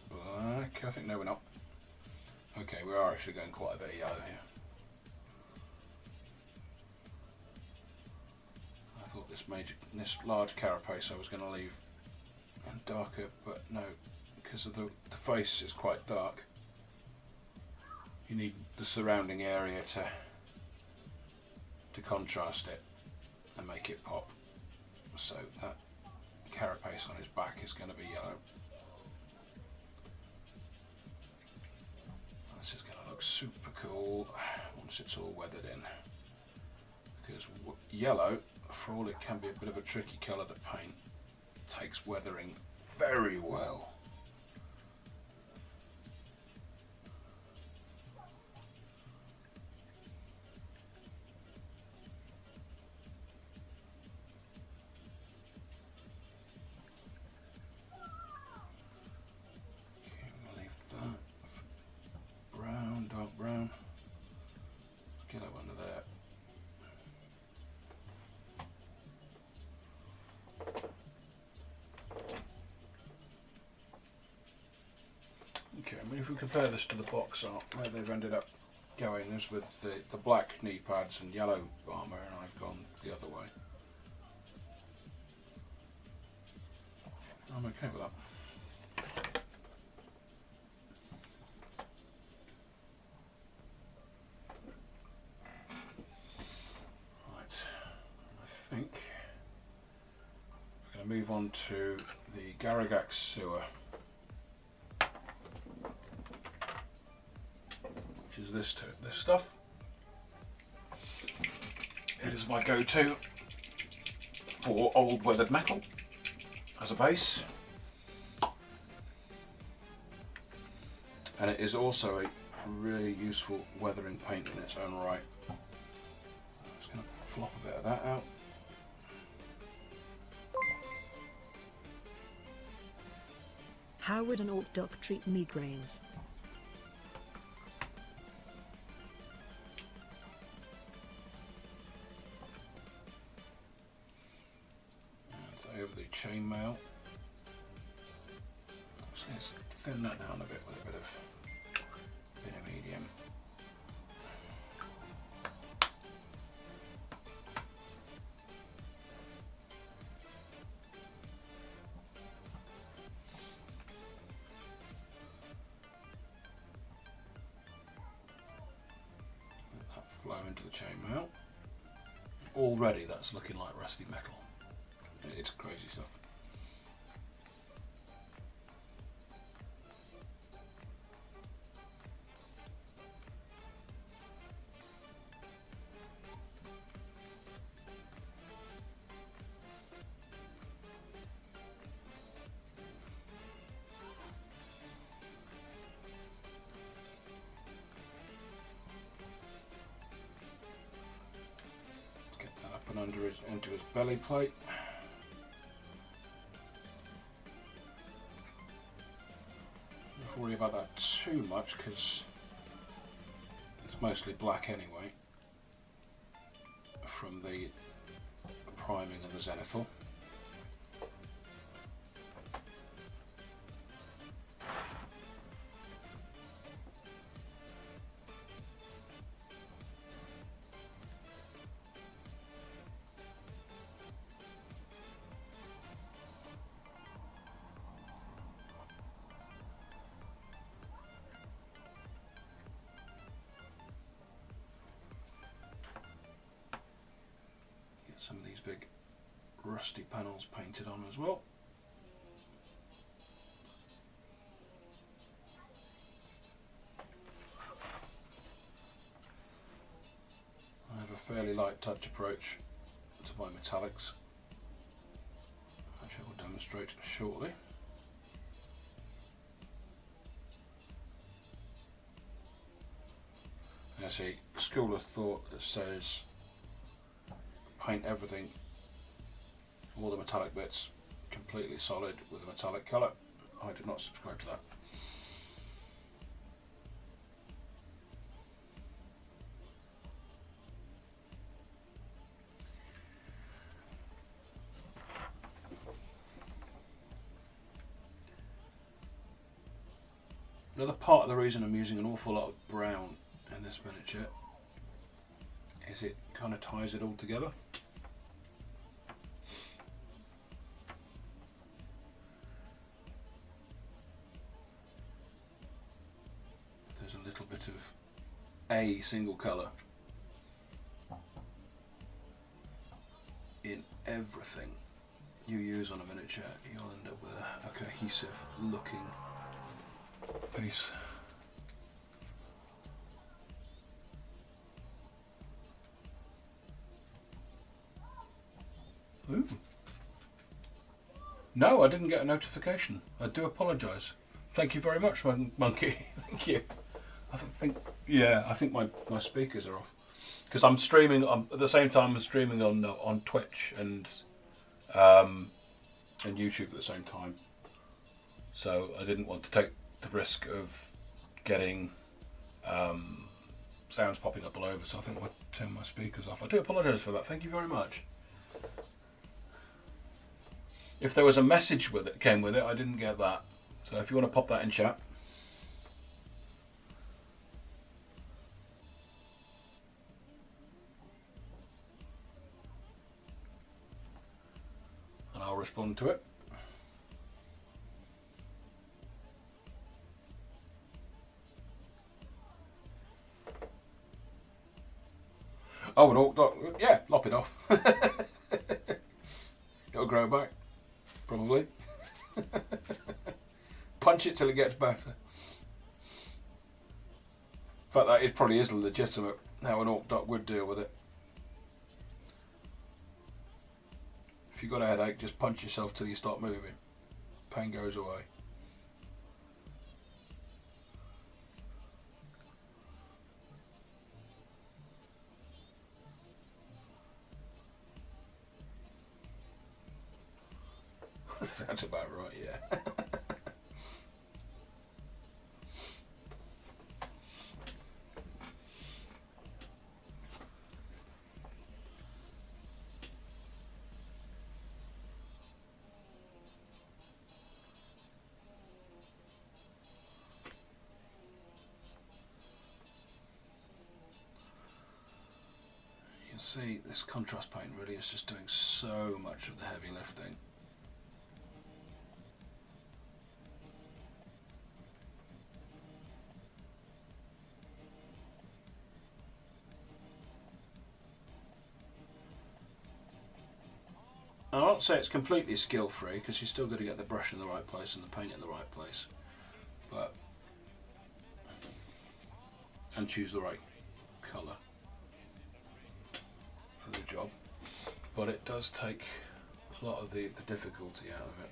black. I think no, we're not. Okay, we are actually going quite a bit of yellow here. I thought this large carapace I was going to leave darker, but no, because of the face is quite dark. You need the surrounding area to contrast it and make it pop. So that carapace on his back is going to be yellow. This is going to look super cool once it's all weathered in, because yellow, for all it can be a bit of a tricky colour to paint, takes weathering very well. Brown, get up under there. Okay, I mean, if we compare this to the box art, where they've ended up going is with the black knee pads and yellow armour, and I've gone the other way. I'm okay with that. Move on to the Garagax sewer, which is this stuff. It is my go-to for old weathered metal as a base, and it is also a really useful weathering paint in its own right. I'm just going to flop a bit of that out. How would an orc doc treat migraines? It's over the chainmail. So let's thin that down a bit with a bit of medium. Flow into the chainmail. Already that's looking like rusty metal. It's crazy stuff. into his belly plate. Don't worry about that too much because it's mostly black anyway from the priming and the zenithal. Some of these big rusty panels painted on as well. I have a fairly light touch approach to my metallics, which I will demonstrate shortly. I see school of thought that says paint everything, all the metallic bits, completely solid with a metallic colour. I did not subscribe to that. Another part of the reason I'm using an awful lot of brown in this miniature is it kind of ties it all together. There's a little bit of a single colour in everything you use on a miniature, you'll end up with a cohesive looking piece. Ooh. No, I didn't get a notification. I do apologise. Thank you very much, Monkey. Thank you. I think my speakers are off because I'm streaming at the same time. I'm streaming on Twitch and YouTube at the same time. So I didn't want to take the risk of getting sounds popping up all over. So I think I'll turn my speakers off. I do apologise for that. Thank you very much. If there was a message with it, came with it, I didn't get that. So if you want to pop that in chat. And I'll respond to it. Oh, an orc dog, yeah, lop it off. It'll grow back, probably. Punch it till it gets better. In fact, that it probably is legitimate how an orc duck would deal with it. If you've got a headache, just punch yourself till you start moving. Pain goes away. Sounds about right, yeah. You can see this contrast paint really is just doing so much of the heavy lifting. I won't say it's completely skill free because you're still going to get the brush in the right place and the paint in the right place, but and choose the right colour for the job. But it does take a lot of the difficulty out of it.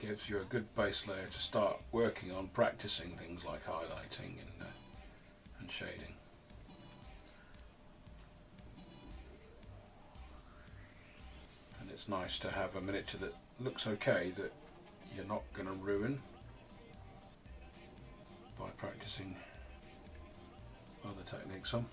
Gives you a good base layer to start working on, practicing things like highlighting and shading. nice to have a miniature that looks okay, that you're not going to ruin by practicing other techniques on.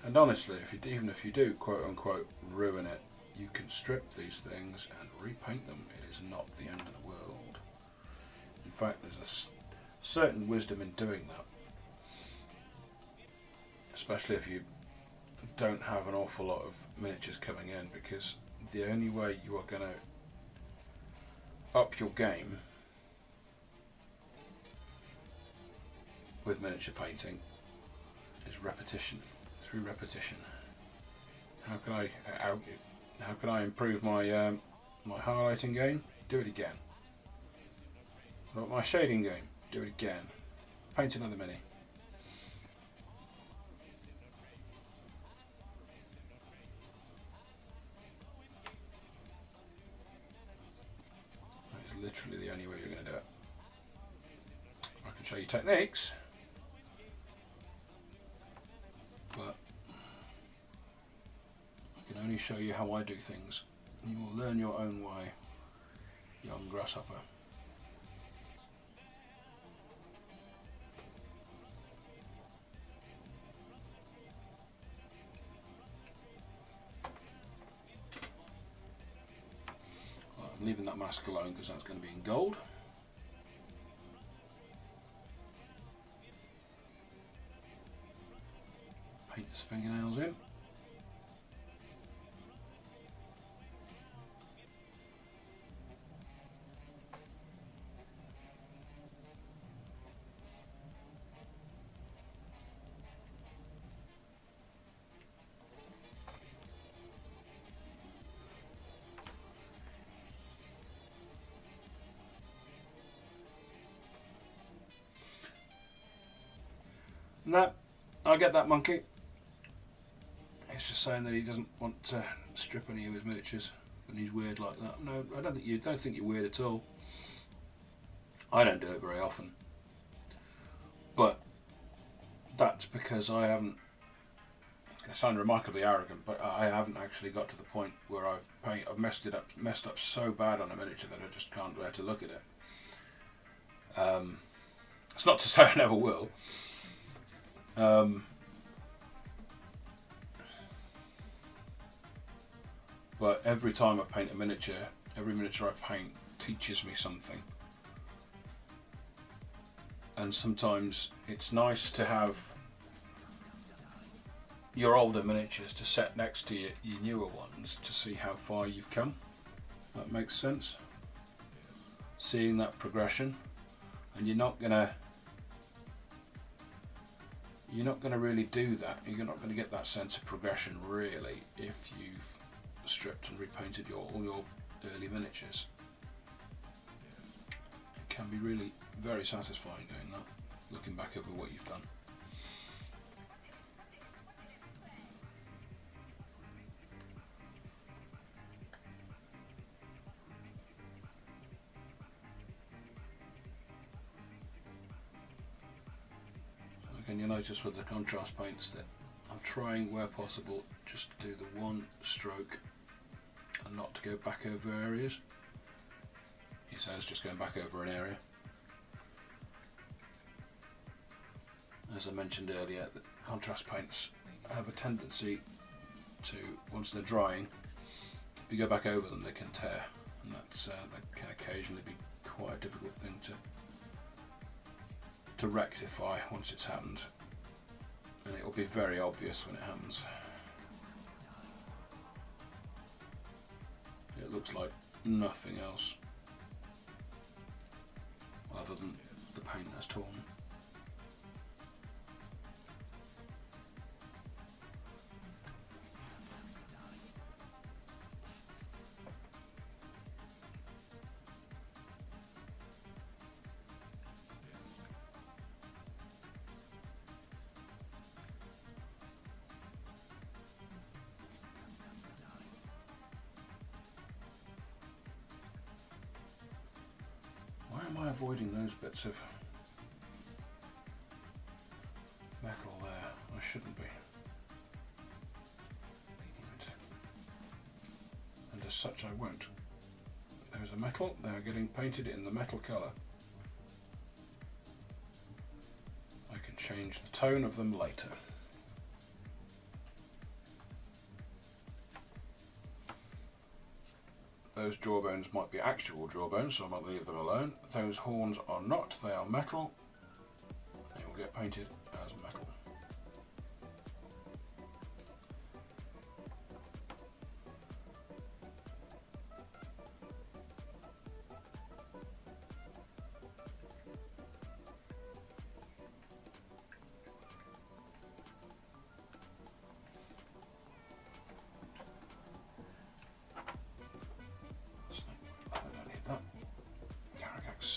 And honestly, even if you do quote unquote ruin it, you can strip these things and repaint them. It is not the end of the world. In fact, there's a certain wisdom in doing that, especially if you don't have an awful lot of miniatures coming in, because the only way you are going to up your game with miniature painting is repetition. Through repetition. How can I improve my my highlighting game? Do it again. What about my shading game? Do it again. Paint another mini. That is literally the only way you're going to do it. I can show you techniques, but I can only show you how I do things. You will learn your own way, young grasshopper. Well, I'm leaving that mask alone because that's going to be in gold. Paint his fingernails in. No, I get that monkey. He's just saying that he doesn't want to strip any of his miniatures, and he's weird like that. No, I don't think you're weird at all. I don't do it very often, but that's because I haven't. It's going to sound remarkably arrogant, but I haven't actually got to the point where I've messed up so bad on a miniature that I just can't bear to look at it. It's not to say I never will. But every time I paint a miniature, every miniature I paint teaches me something. And sometimes it's nice to have your older miniatures to set next to your newer ones to see how far you've come. That makes sense. Seeing that progression, and you're not gonna really do that. You're not going to get that sense of progression really if you've stripped and repainted all your early miniatures. It can be really very satisfying doing that, looking back over what you've done. And you'll notice with the contrast paints that I'm trying where possible just to do the one stroke and not to go back over areas. He says just going back over an area. As I mentioned earlier, the contrast paints have a tendency to, once they're drying, if you go back over them they can tear, and that can occasionally be quite a difficult thing to rectify once it's happened, and it will be very obvious when it happens. It looks like nothing else other than the paint has torn. Am I avoiding those bits of metal there? I shouldn't be. as such I won't. There's a metal, they're getting painted in the metal colour. I can change the tone of them later. Those jawbones might be actual jawbones, so I might leave them alone. Those horns are not, they are metal. They will get painted as metal.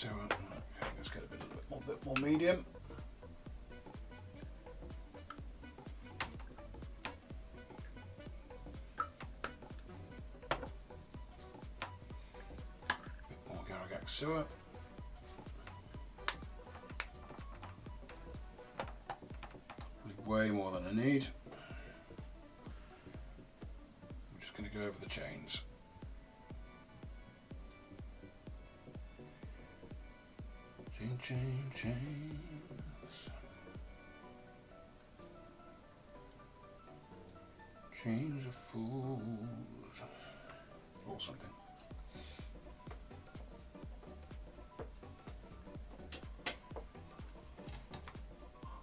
Okay, let's get a bit more medium. More Garagax Sewer. Way more than I need. I'm just going to go over the chains. Chains. Chains of fools. Or something.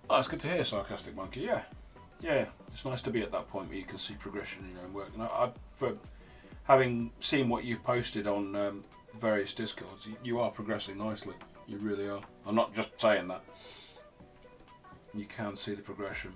Oh, it's good to hear, Sarcastic Monkey. Yeah. It's nice to be at that point where you can see progression in your own work. And for having seen what you've posted on various Discords, you are progressing nicely. You really are. I'm not just saying that. You can see the progression.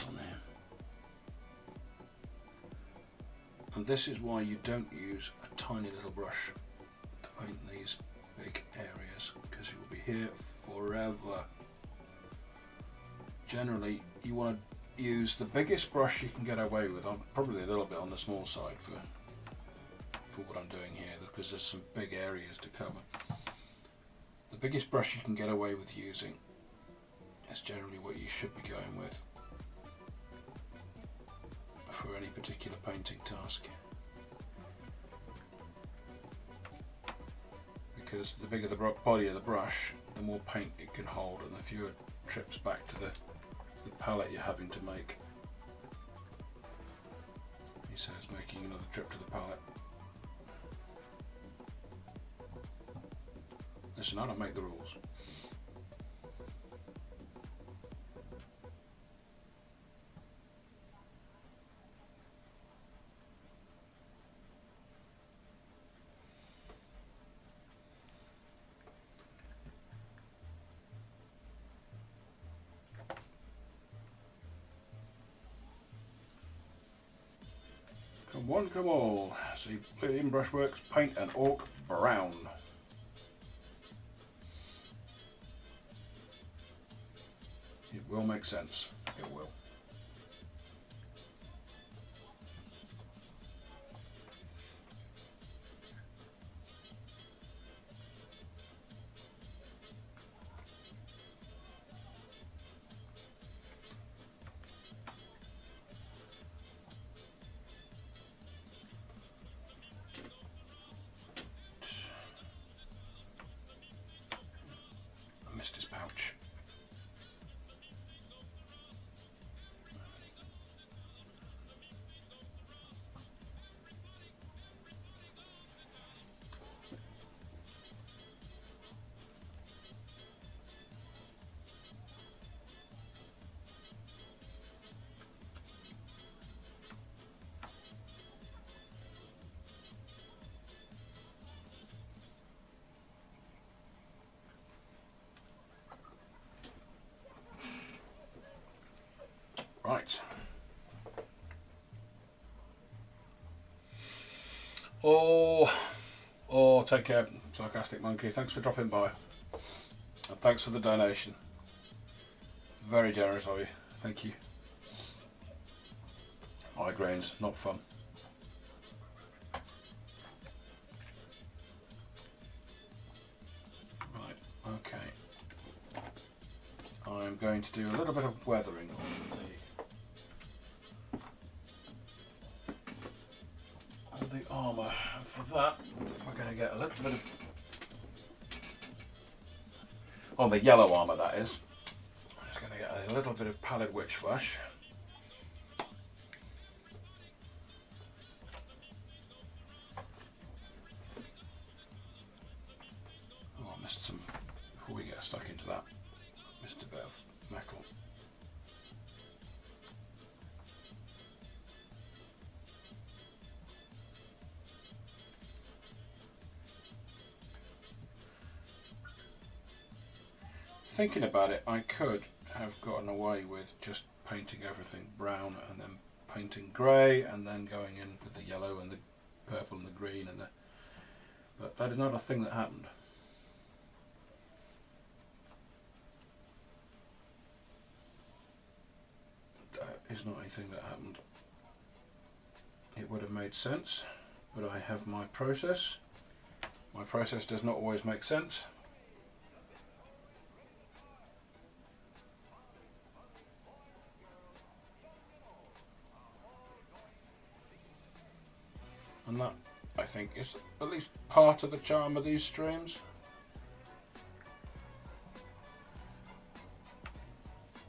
On here. And this is why you don't use a tiny little brush to paint these big areas, because you will be here forever. Generally you want to use the biggest brush you can get away with. I'm probably a little bit on the small side for what I'm doing here, because there's some big areas to cover. The biggest brush you can get away with using is generally what you should be going with for any particular painting task, because the bigger the body of the brush, the more paint it can hold and the fewer trips back to the palette you're having to make. He says making another trip to the palette. Listen, I don't make the rules. Come all. So you put it in Brushworks, paint an orc brown. It will make sense. It will. Missed his pouch. Oh, take care, Sarcastic Monkey. Thanks for dropping by. And thanks for the donation. Very generous of you. Thank you. Migraines, not fun. Right, okay. I'm going to do a little bit of weathering on the armour. And for that, we're going to get a little bit of... on the yellow armour, that is. I'm just going to get a little bit of pallid witch flesh. Oh, I missed some, before we get stuck into that, missed a bit of metal. Thinking about it, I could have gotten away with just painting everything brown and then painting grey and then going in with the yellow and the purple and the green and the... but that is not a thing that happened. That is not anything that happened. It would have made sense, but I have my process. My process does not always make sense. And that, I think, is at least part of the charm of these streams.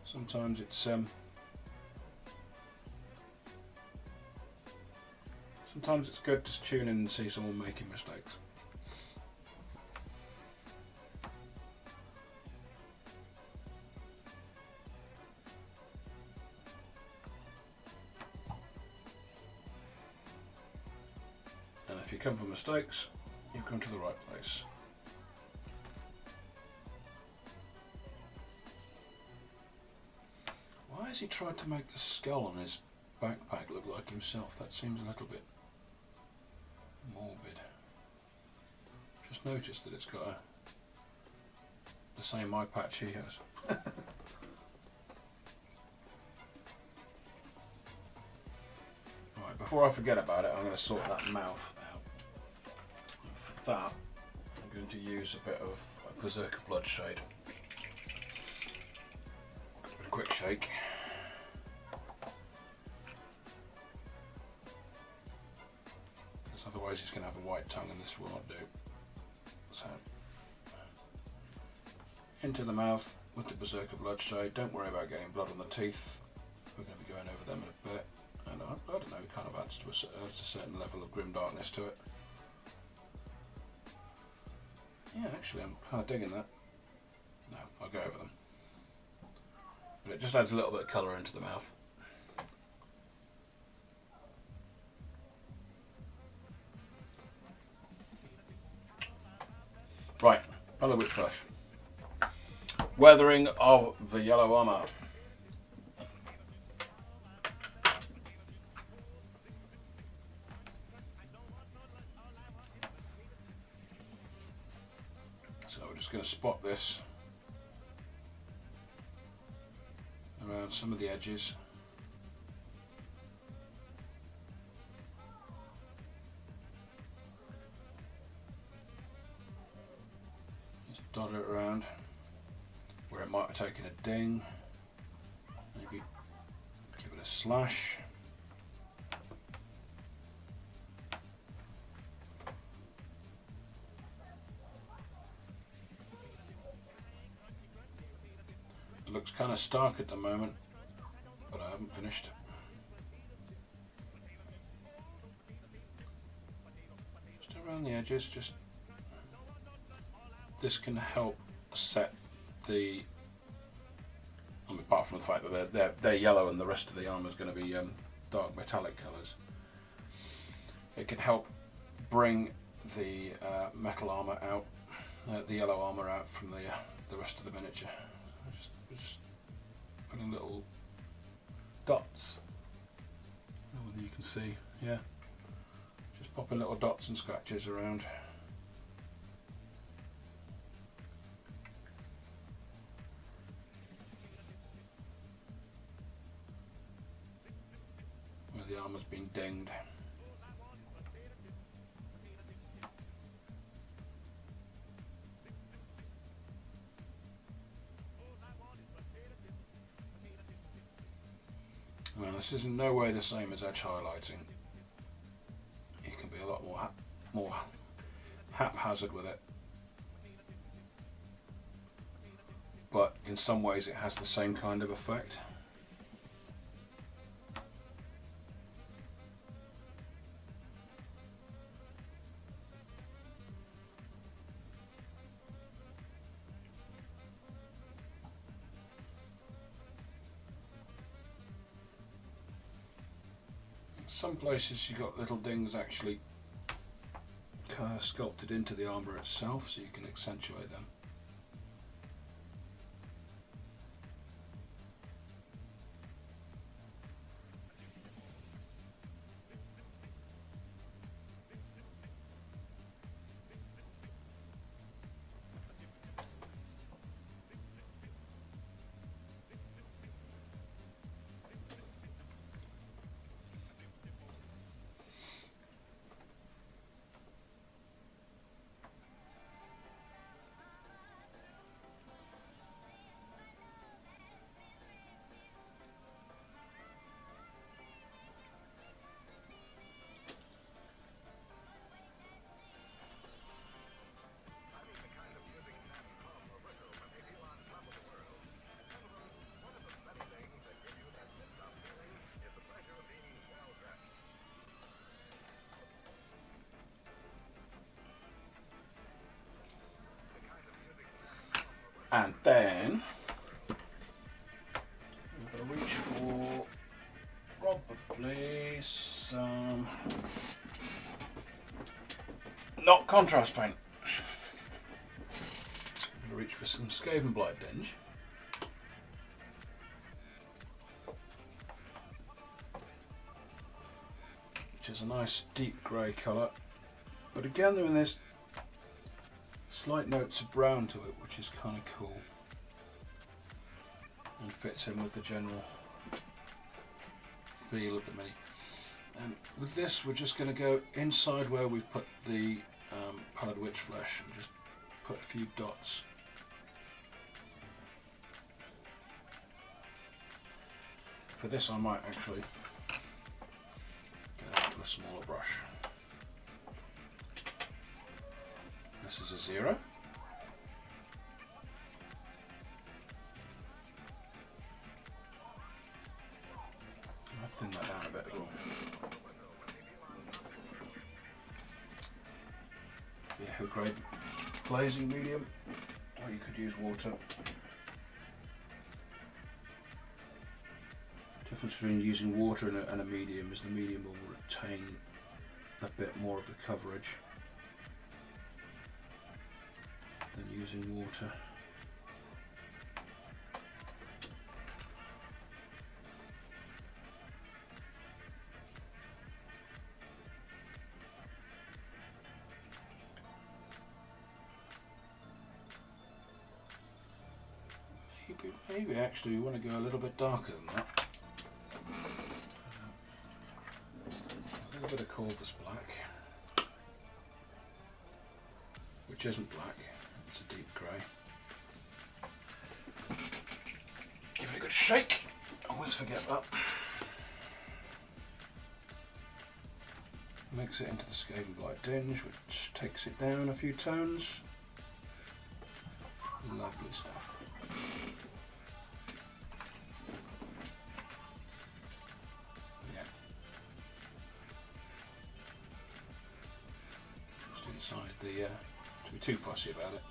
Sometimes it's sometimes it's good to tune in and see someone making mistakes. And if you come for mistakes, you come to the right place. Why has he tried to make the skull on his backpack look like himself? That seems a little bit morbid. Just noticed that it's got the same eye patch he has. Right, before I forget about it, I'm going to sort that mouth out. And for that, I'm going to use a bit of Berserker Bloodshade. A quick shake. Otherwise he's going to have a white tongue and this will not do. So, into the mouth with the Berserker Bloodshade. Don't worry about getting blood on the teeth. We're going to be going over them in a bit. And I don't know, it kind of adds to a certain level of grim darkness to it. Yeah, actually I'm kind of digging that. No, I'll go over them. But it just adds a little bit of colour into the mouth. Right, pallid witch flesh. Weathering of the yellow armour. So we're just going to spot this around some of the edges. Dot it around where it might have taken a ding, maybe give it a slash. It looks kind of stark at the moment, but I haven't finished. Just around the edges, just this can help set the, apart from the fact that they're yellow and the rest of the armour is going to be dark metallic colours, it can help bring the metal armour out, the yellow armour out from the rest of the miniature. Just putting little dots. I don't know whether you can see, yeah, just popping little dots and scratches around. Where the armour's been dinged. Well, this is in no way the same as edge highlighting. You can be a lot more haphazard with it, but in some ways it has the same kind of effect. Some places you got little dings actually sculpted into the armour itself, so you can accentuate them. And then we're going to reach for probably some not contrast paint. I'm going to reach for some Skaven Blight Dinge. Which is a nice deep grey colour. But again, there's slight notes of brown to it, which is kind of cool and fits in with the general feel of the mini. And with this, we're just going to go inside where we've put the pallid witch flesh and just put a few dots. For this, I might actually get out to a smaller brush. This is a 0. I'll thin that down a bit as well. Yeah, a great glazing medium, or you could use water. Difference between using water and a medium is the medium will retain a bit more of the coverage than using water. Maybe actually we want to go a little bit darker than that. A little bit of Corvus black, which isn't black. It's a deep grey. Give it a good shake. Always forget that. Mix it into the Skaven Blight Dinge, which takes it down a few tones. Lovely stuff. Yeah. Just inside the, to be too fussy about it.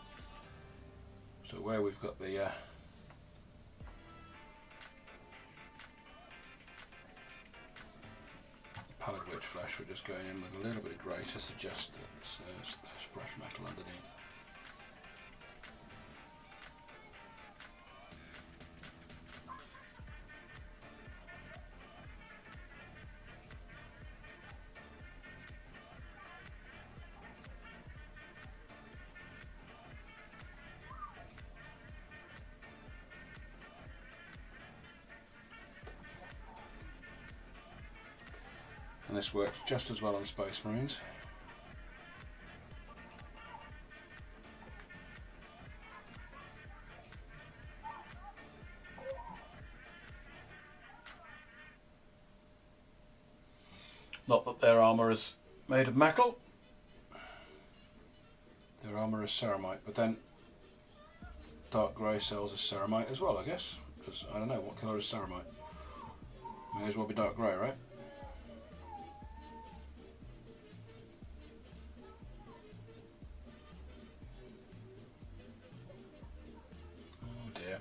So where we've got the pallid witch flesh, we're just going in with a little bit of grey to suggest that there's fresh metal underneath. this works just as well on Space Marines. Not that their armour is made of metal. Their armour is ceramite, but then dark grey sells as ceramite as well, I guess. Because I don't know, what colour is ceramite? May as well be dark grey, right? Oh dear.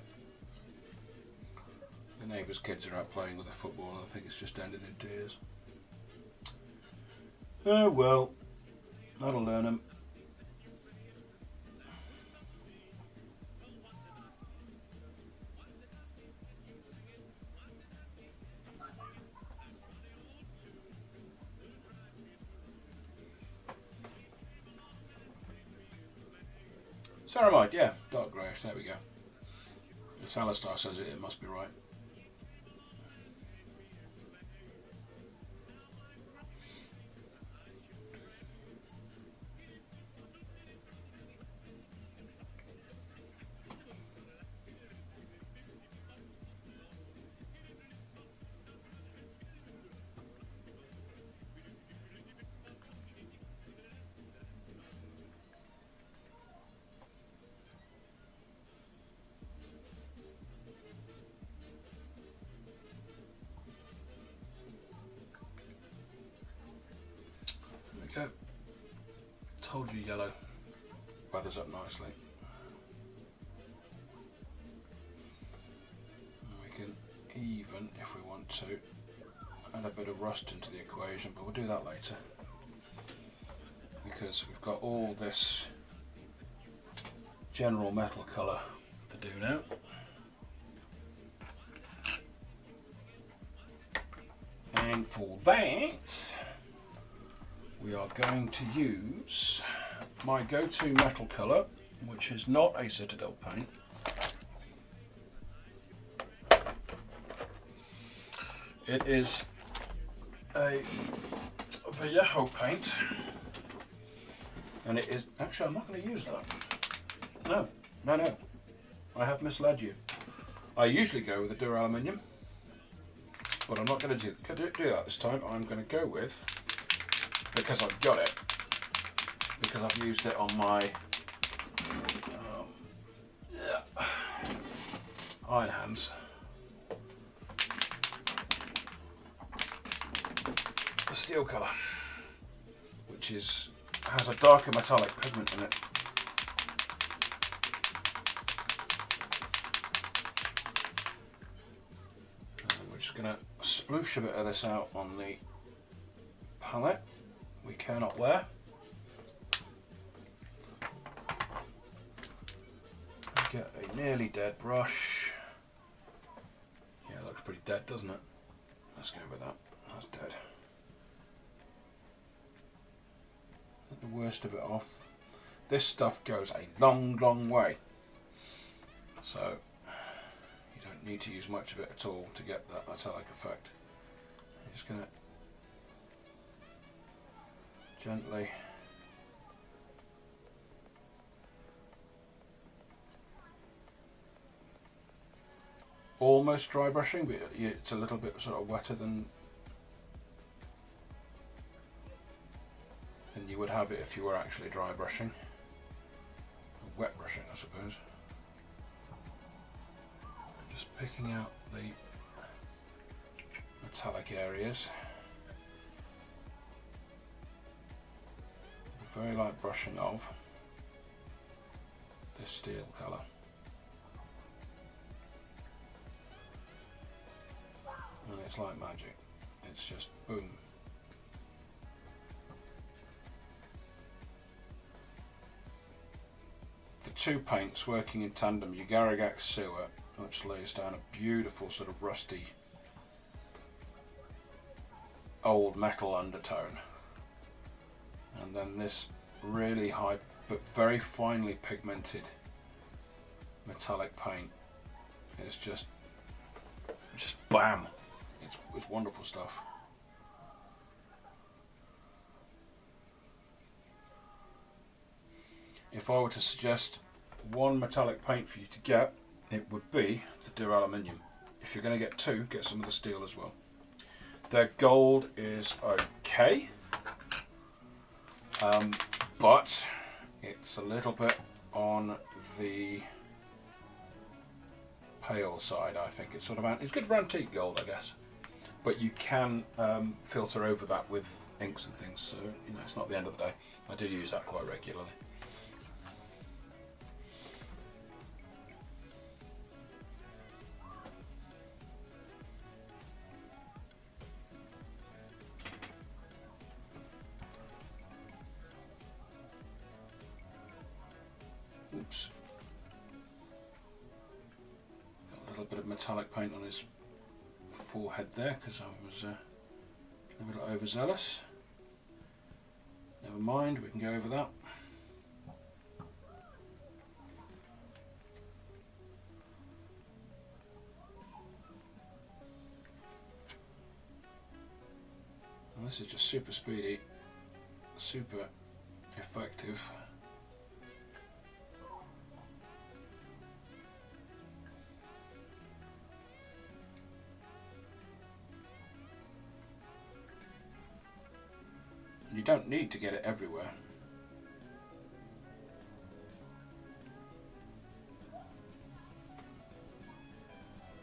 The neighbour's kids are out playing with a football and I think it's just ended in tears. Oh well, that'll learn them. Ceramite, yeah, dark greyish, there we go. If Alistar says it, it must be right. Go. Told you yellow weathers up nicely. And we can even, if we want to, add a bit of rust into the equation, but we'll do that later. Because we've got all this general metal colour to do now. And for that, we are going to use my go-to metal colour, which is not a Citadel paint. It is a Vallejo paint, and it is, actually I'm not going to use that. No, I have misled you. I usually go with a Duraluminium, but I'm not going to do that this time. I'm going to go with, because I've got it, because I've used it on my iron hands. The steel colour, which has a darker metallic pigment in it. And we're just going to sploosh a bit of this out on the palette. We cannot wear. Get a nearly dead brush. Yeah, it looks pretty dead, doesn't it? Let's go with that. That's dead. Get the worst of it off. This stuff goes a long, long way. So you don't need to use much of it at all to get that metallic effect. I'm just going to gently almost dry brushing, but it's a little bit sort of wetter than you would have it if you were actually dry brushing. Wet brushing, I suppose. Just picking out the metallic areas. Very light brushing of this steel colour. And it's like magic. It's just boom. The two paints working in tandem, Ugaragak Sewer, which lays down a beautiful sort of rusty old metal undertone. And then this really high but very finely pigmented metallic paint is just bam. It's wonderful stuff. if I were to suggest one metallic paint for you to get, it would be the duraluminum. If you're going to get two, get some of the steel as well. Their gold is okay, but it's a little bit on the pale side, I think. It's it's good for antique gold, I guess. But you can filter over that with inks and things, so you know it's not the end of the day. I do use that quite regularly. Oops. Got a little bit of metallic paint on his forehead there because I was a little overzealous. Never mind, we can go over that. And this is just super speedy, super effective. You don't need to get it everywhere.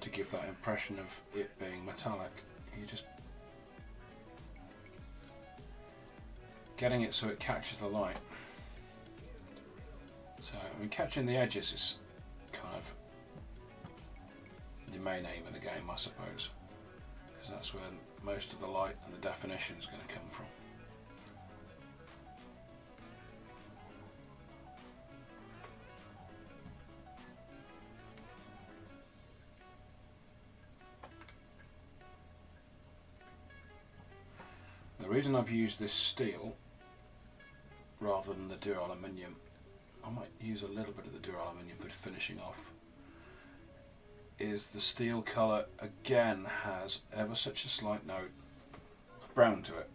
To give that impression of it being metallic. You just getting it so it catches the light. So I mean, catching the edges is kind of the main aim of the game, I suppose, because that's where most of the light and the definition is going to come from. The reason I've used this steel rather than the duraluminum, I might use a little bit of the duraluminum for finishing off, is the steel colour again has ever such a slight note of brown to it.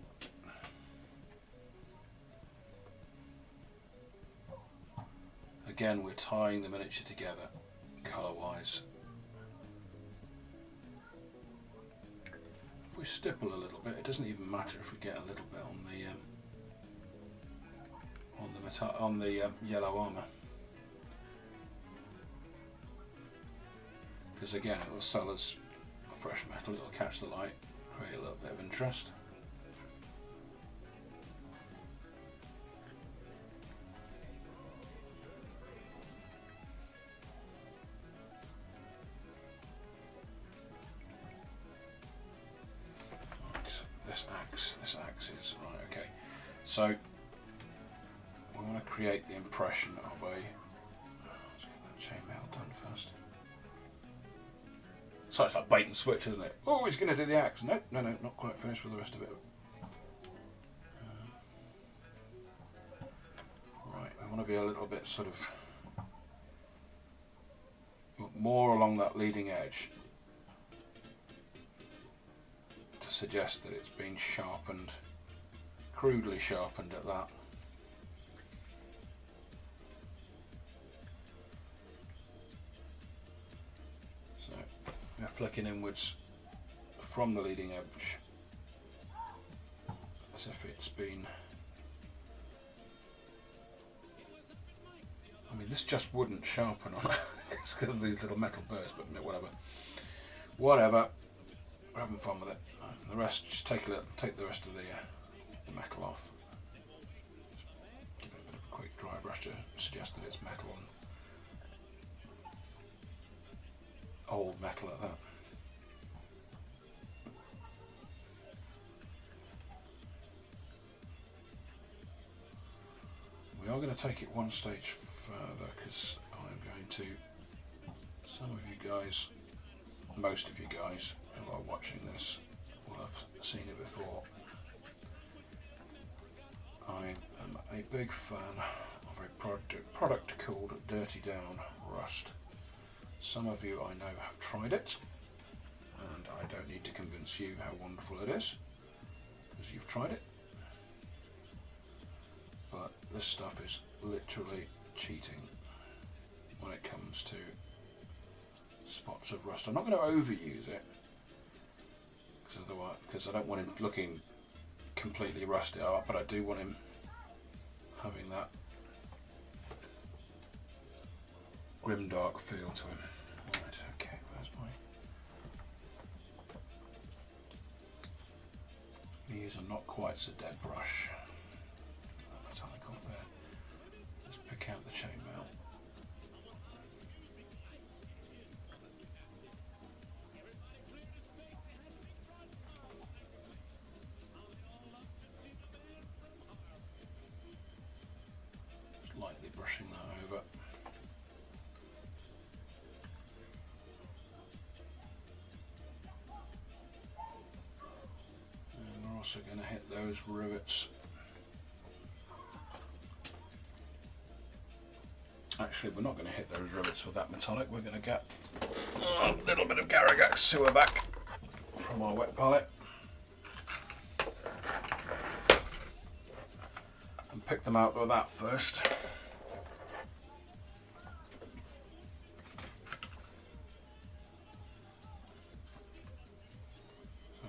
Again, we're tying the miniature together colour wise. If we stipple a little bit, it doesn't even matter if we get a little bit on the yellow armour, because again it will sell as a fresh metal. It'll catch the light, create a little bit of interest. This axe is right. Okay, so we want to create the impression of a. Let's get that chainmail done first. So it's like bait and switch, isn't it? Oh, he's going to do the axe. No, not quite finished with the rest of it. Right, we want to be a little bit sort of more along that leading edge, to suggest that it's been sharpened, crudely sharpened at that. So we're flicking inwards from the leading edge as if it's been, I mean this just wouldn't sharpen on it because of these little metal burrs, but whatever. We're having fun with it. The rest, just take the rest of the metal off. Just give it a bit of a quick dry brush to suggest that it's metal, and old metal at that. We are going to take it one stage further, because I'm going to, some of you guys, most of you guys who are watching this will have seen it before. I am a big fan of a product called Dirty Down Rust. Some of you I know have tried it, and I don't need to convince you how wonderful it is, because you've tried it. But this stuff is literally cheating when it comes to spots of rust. I'm not going to overuse it because I don't want him looking completely rusted out, but I do want him having that grimdark feel to him. Right, okay, where's my... These are not quite so dead brush. Metallic off there. Let's pick out the chainmail. Just lightly brushing that over. Also going to hit those rivets. Actually, we're not going to hit those rivets with that metallic. We're going to get a little bit of Garagax sewer back from our wet palette and pick them out with that first.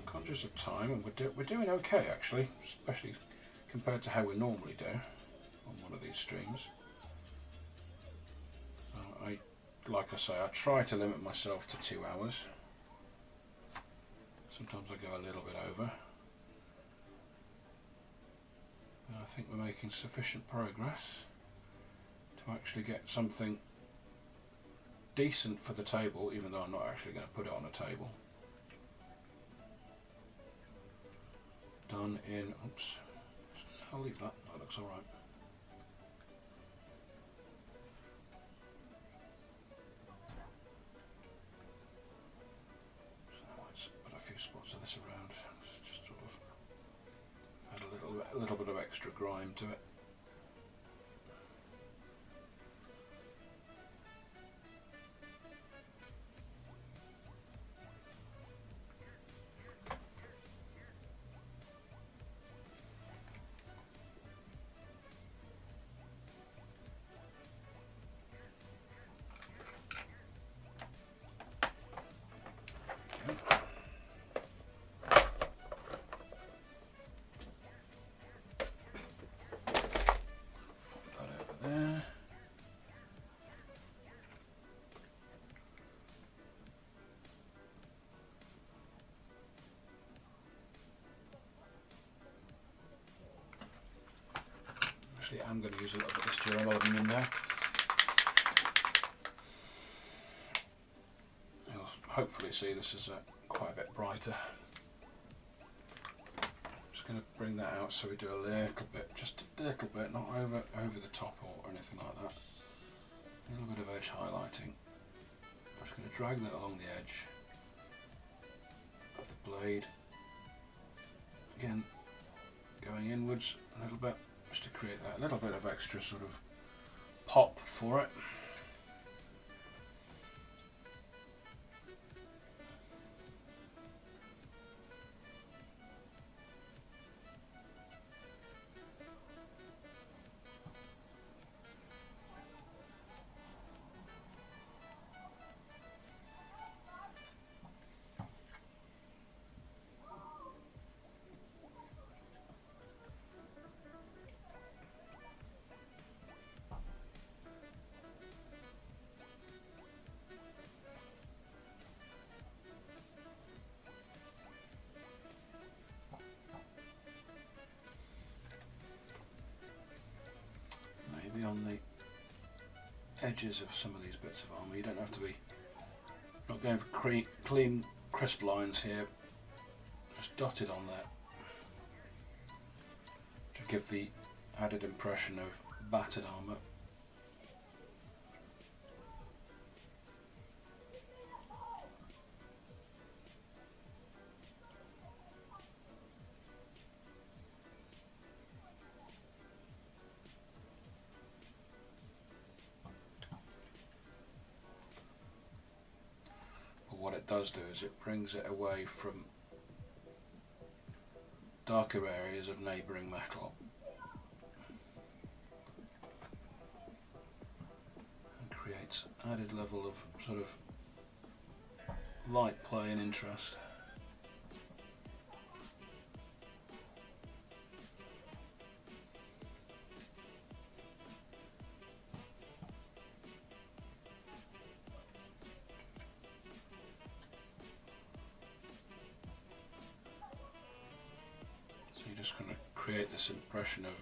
Conscious of time, and we're doing okay actually, especially compared to how we normally do on one of these streams. Like I say, I try to limit myself to 2 hours. Sometimes I go a little bit over. And I think we're making sufficient progress to actually get something decent for the table, even though I'm not actually going to put it on a table. Done in, oops, I'll leave that, that looks alright. So let's put a few spots of this around, just sort of add a little bit of extra grime to it. Actually, I'm going to use a little bit of this Duraluminium in there. You'll hopefully see this is quite a bit brighter. Just going to bring that out so we do a little bit, just a little bit, not over the top or anything like that. A little bit of edge highlighting. I'm just going to drag that along the edge of the blade. Again, going inwards a little bit, just to create that little bit of extra sort of pop for it. On the edges of some of these bits of armour, you don't have to be, not going for clean crisp lines here, just dotted on there to give the added impression of battered armour. What it does do is it brings it away from darker areas of neighbouring metal. It's added level of sort of light play and interest. So you're just going to create this impression of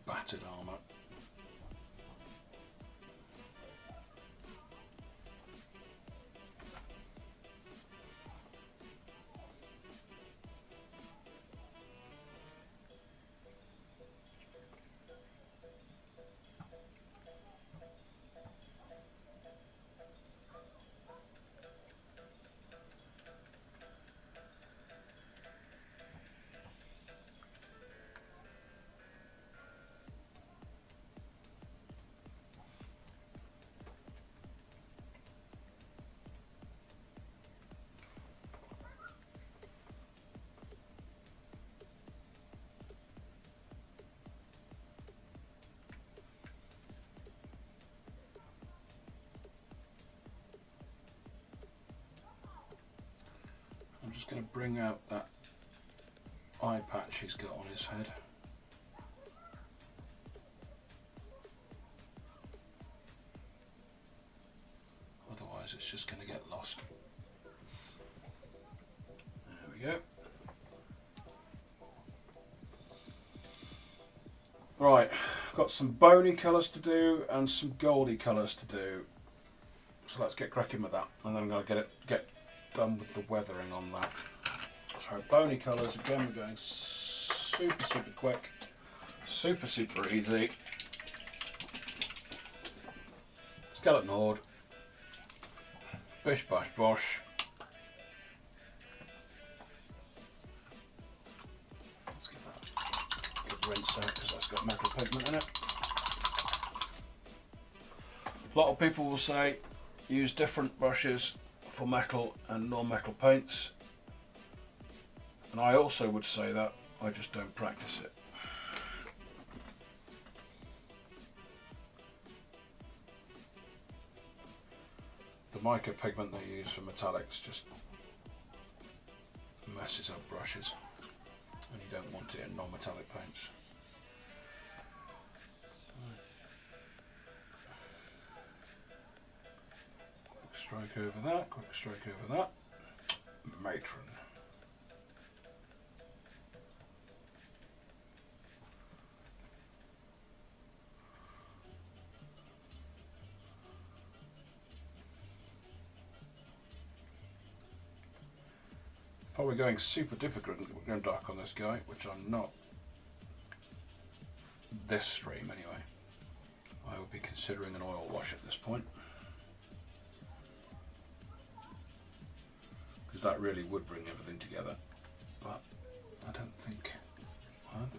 battered armour. I'm just going to bring out that eye patch he's got on his head. Otherwise it's just going to get lost. There we go. Right, got some bony colours to do and some goldy colours to do. So let's get cracking with that, and then I'm going to get done with the weathering on that. So bony colours, again we're going super quick, super easy. Skeleton Horde, bish bash bosh. Let's give that a good rinse out because that's got metal pigment in it. A lot of people will say use different brushes for metal and non-metal paints, and I also would say that I just don't practice it. The mica pigment they use for metallics just messes up brushes, and you don't want it in non-metallic paints. Strike over that, quick strike over that. Matron. If I were going super duper grim dark on this guy, which I'm not this stream anyway, I would be considering an oil wash at this point. That really would bring everything together, but I don't think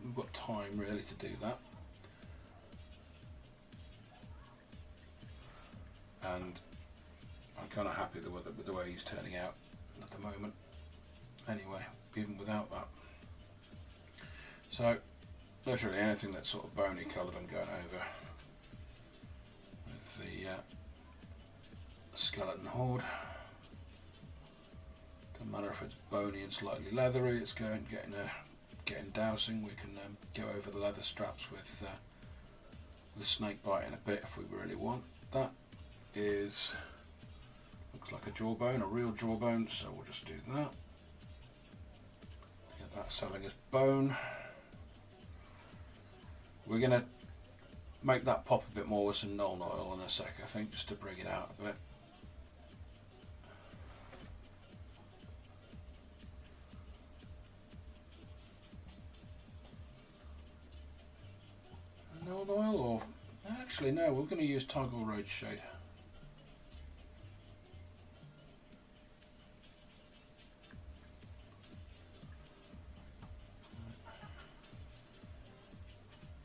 we've got time really to do that. And I'm kind of happy with the way he's turning out at the moment anyway, even without that. So literally anything that's sort of bony coloured I'm going over with the Skeleton Horde. Doesn't matter if it's bony and slightly leathery, it's getting dousing. We can go over the leather straps with snake bite in a bit if we really want. That looks like a jawbone, a real jawbone, so we'll just do that. Get that selling as bone. We're going to make that pop a bit more with some Nuln Oil in a sec, I think, just to bring it out a bit. Nuln Oil, or actually no, we're going to use Toggle Road Shade.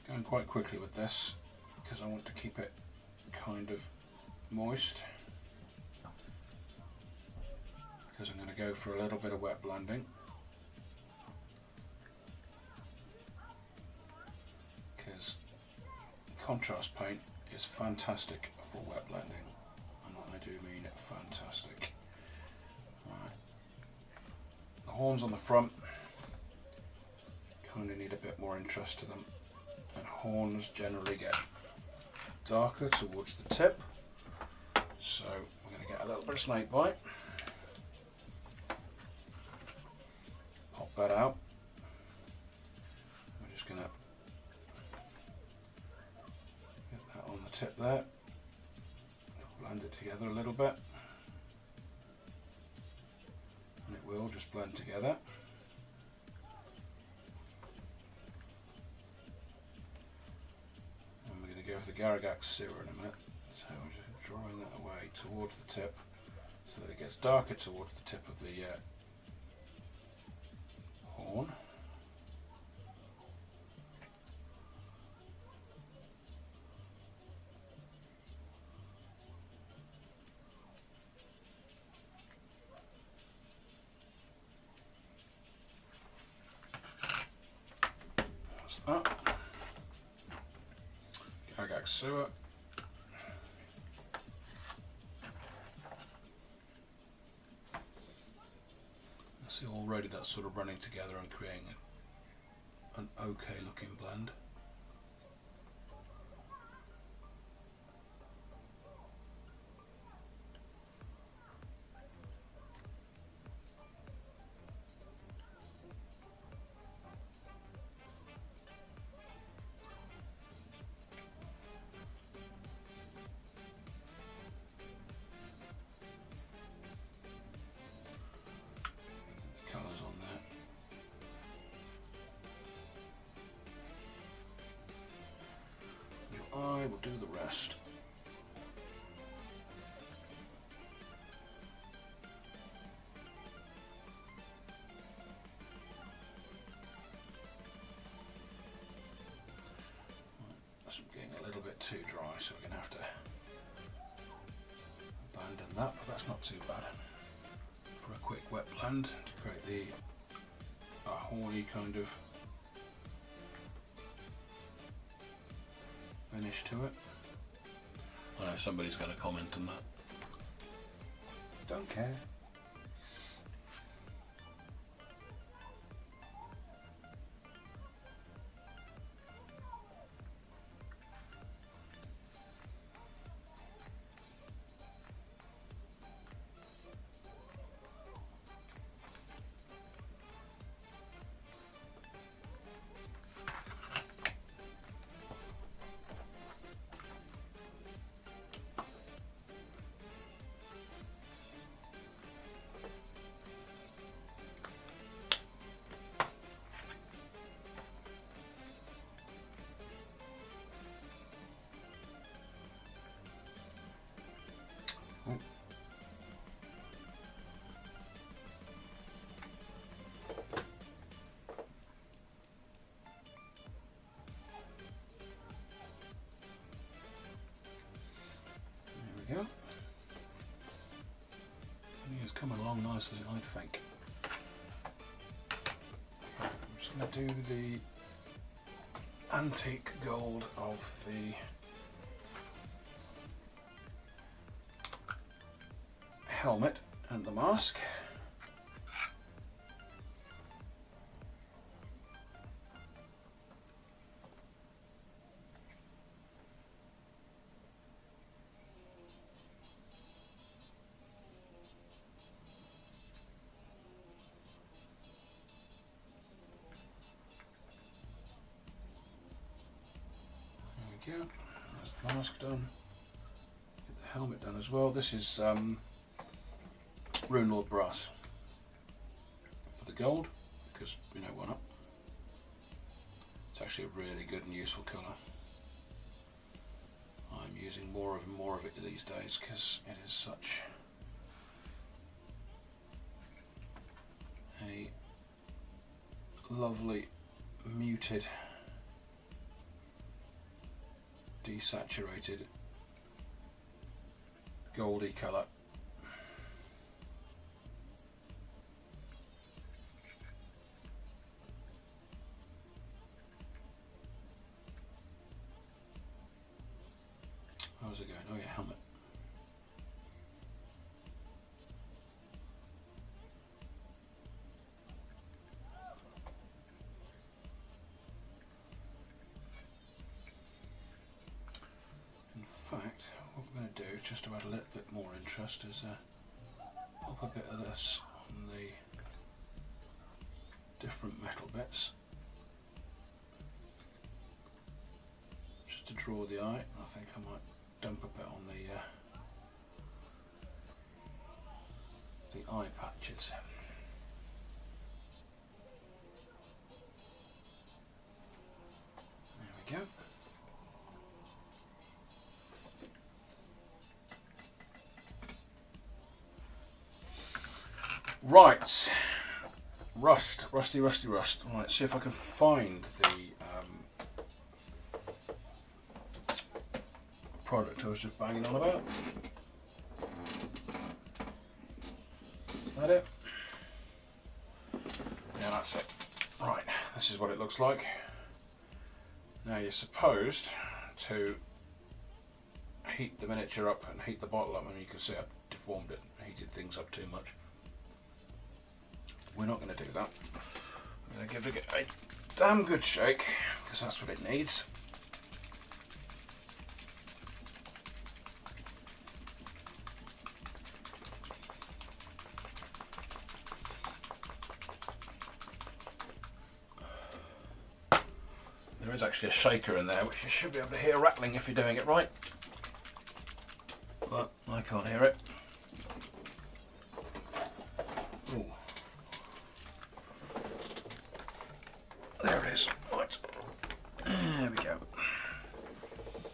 Going quite quickly with this because I want to keep it kind of moist, because I'm going to go for a little bit of wet blending. Because contrast paint is fantastic for wet blending, and I do mean fantastic. Right. The horns on the front kind of need a bit more interest to them, and horns generally get darker towards the tip, so we're going to get a little bit of snake bite. Pop that out. We're just going to get that on the tip there, blend it together a little bit, and it will just blend together. And we're going to go for the Garygax sewer in a minute, so we're just drawing that away towards the tip so that it gets darker towards the tip of the horn. That's that. Garygax sewer. See, already that's sort of running together and creating an okay looking blend. Colours on there. I will do the rest. That's getting a little bit too dry, so we're going to have to abandon that, but that's not too bad for a quick wet blend to create the horny kind of finish to it. I know somebody's going to comment on that. Don't care. There we go. It's coming along nicely, I think. I'm just going to do the antique gold of the helmet and the mask. There we go. That's the mask done. Get the helmet done as well. This is Rune Lord brass for the gold, because you know why not. It's actually a really good and useful colour. I'm using more and more of it these days because it is such a lovely muted, desaturated goldy colour. I'm going to do, just to add a little bit more interest, is pop a bit of this on the different metal bits, just to draw the eye. I think I might dump a bit on the eye patches. There we go. Right, rusty rust. Right, see if I can find the product I was just banging on about. Is that it? Yeah, that's it. Right, this is what it looks like. Now you're supposed to heat the miniature up and heat the bottle up, and you can see I've deformed it, heated things up too much. We're not going to do that. I'm going to give it a damn good shake, because that's what it needs. There is actually a shaker in there, which you should be able to hear rattling if you're doing it right. But I can't hear it. Ooh. There it is. Right. There we go.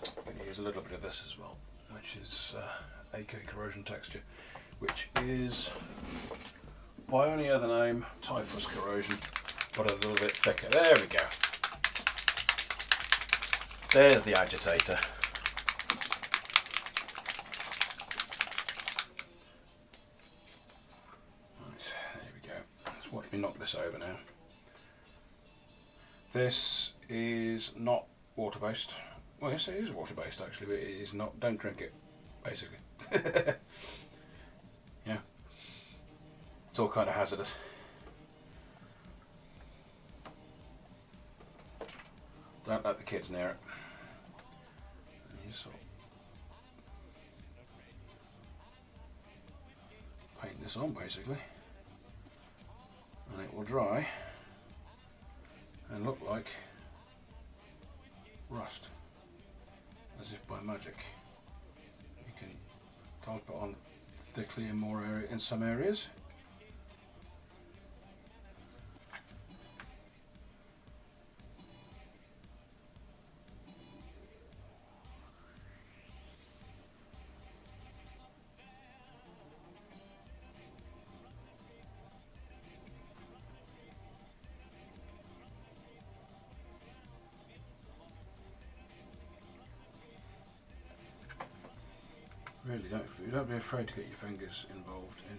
I'm going to use a little bit of this as well, which is AK corrosion texture, which is by any other name, typhus corrosion, but a little bit thicker. There we go. There's the agitator. Right, there we go. Let's watch me knock this over now. This is not water-based. Well, yes, it is water-based actually, but it is not. Don't drink it, basically. Yeah, it's all kind of hazardous. Don't let the kids near it. You sort of paint this on basically, and it will dry and look like rust, as if by magic. You can type it on thickly in more area in some areas. Really don't be afraid to get your fingers involved in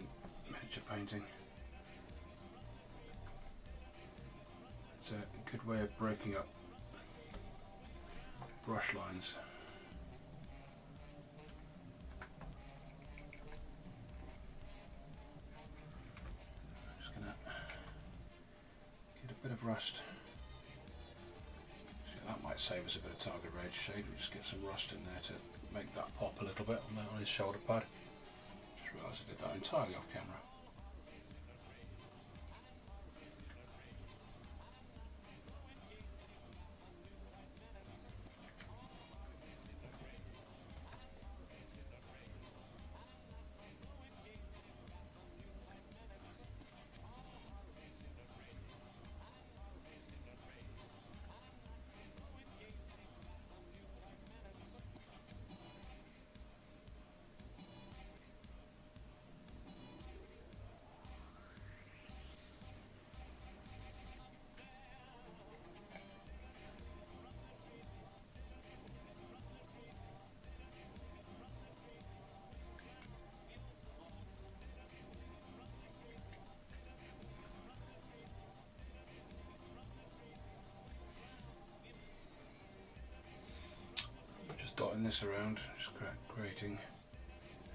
miniature painting. It's a good way of breaking up brush lines. I'm just gonna get a bit of rust. So that might save us a bit of target range shade. We'll just get some rust in there to make that pop a little bit on his shoulder pad. Just realised I did that entirely off camera. Dotting this around, just creating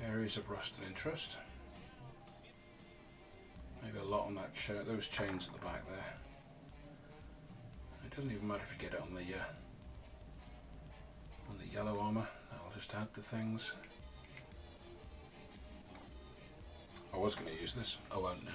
areas of rust and interest. Maybe a lot on that shirt, those chains at the back there. It doesn't even matter if you get it on the yellow armour, that'll just add to things. I was going to use this, I won't now.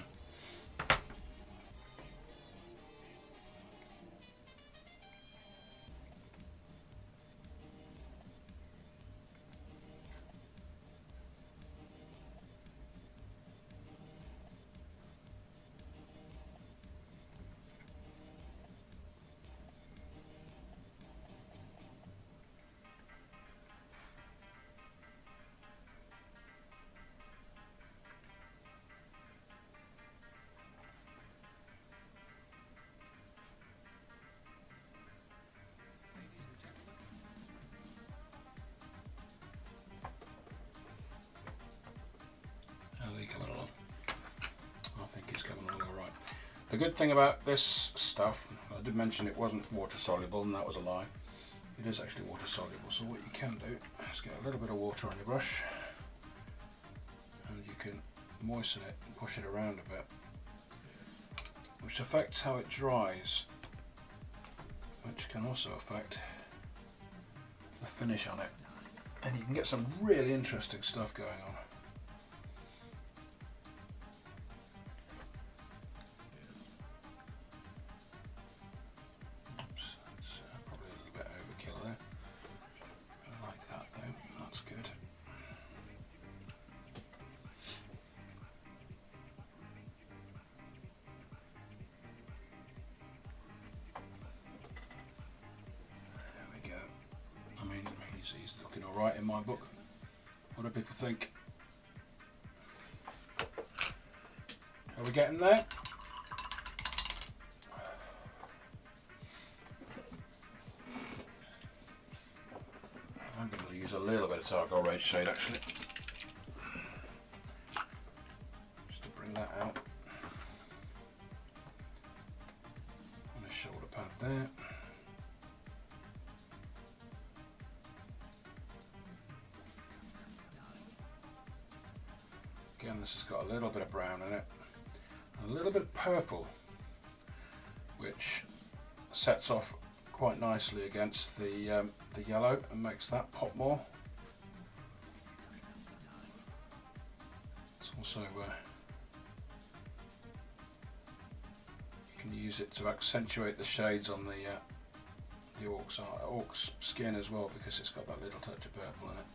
Coming along. I think he's coming along all right. The good thing about this stuff, I did mention it wasn't water soluble, and that was a lie. It is actually water soluble, so what you can do is get a little bit of water on your brush and you can moisten it and push it around a bit, which affects how it dries, which can also affect the finish on it, and you can get some really interesting stuff going on. He's looking alright in my book. What do people think? Are we getting there? I'm going to use a little bit of Target Rage shade actually, just to bring that out on his shoulder pad there. Again, this has got a little bit of brown in it, and a little bit of purple, which sets off quite nicely against the yellow and makes that pop more. It's also you can use it to accentuate the shades on the orc's skin as well, because it's got that little touch of purple in it.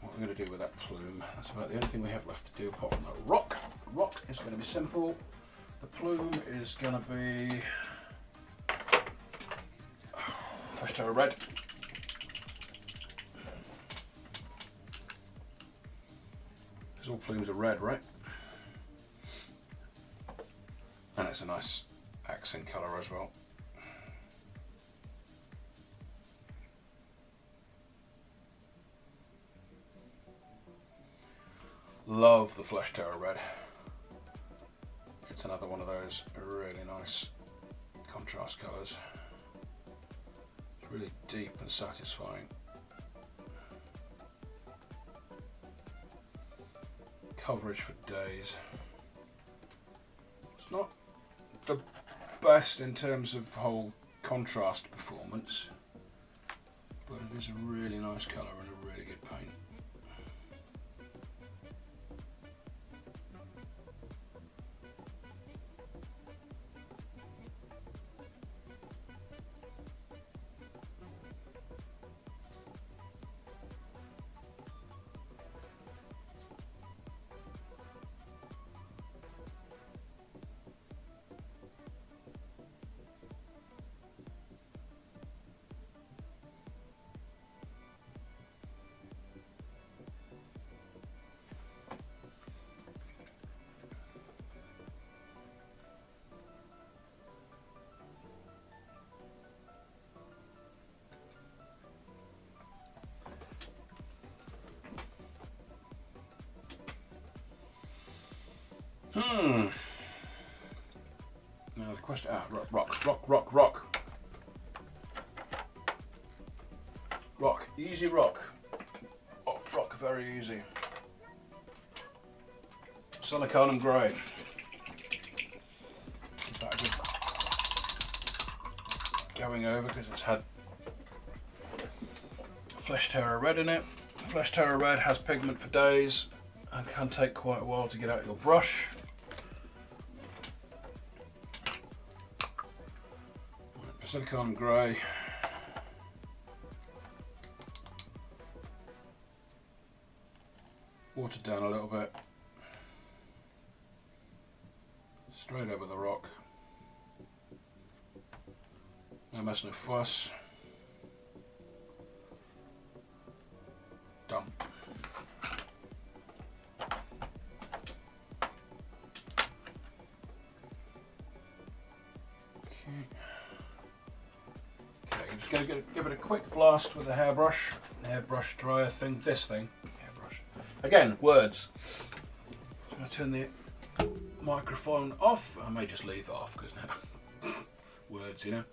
What we're going to do with that plume, that's about the only thing we have left to do apart from the rock. The rock is going to be simple. The plume is going to be Flesh Terror Red. Because all plumes are red, right? And it's a nice accent colour as well. Love the Flesh Terror Red. It's another one of those really nice contrast colours. It's really deep and satisfying. Coverage for days. It's not the best in terms of whole contrast performance, but it is a really nice colour and a really good paint. Now the question, rock, easy rock. Oh, rock, very easy. Siliconum grey. Give that a good going over because it's had Flesh Terror Red in it. Flesh Terror Red has pigment for days and can take quite a while to get out your brush. Silicon grey. Watered down a little bit. Straight over the rock. No mess, no fuss. Done. Just going to give it a quick blast with a hairbrush dryer thing, this thing, hairbrush. Again, words. I'm going to turn the microphone off. I may just leave it off because now, words, you know.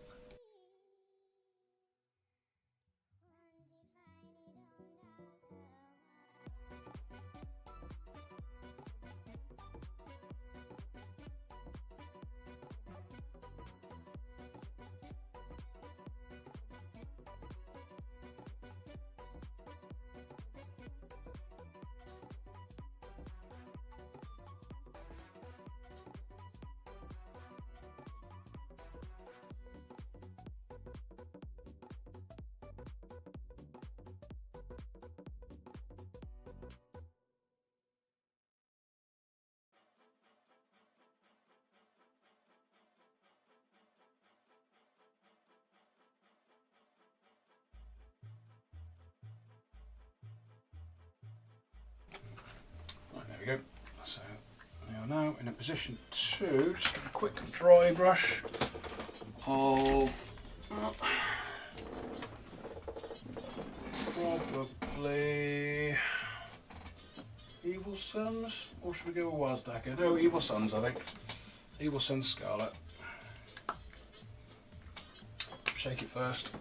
There we go. So we are now in a position to just give a quick dry brush of probably Evil Suns, or should we go with Bazdrogg? No, Evil Suns, I think. Evil Suns Scarlet. Shake it first.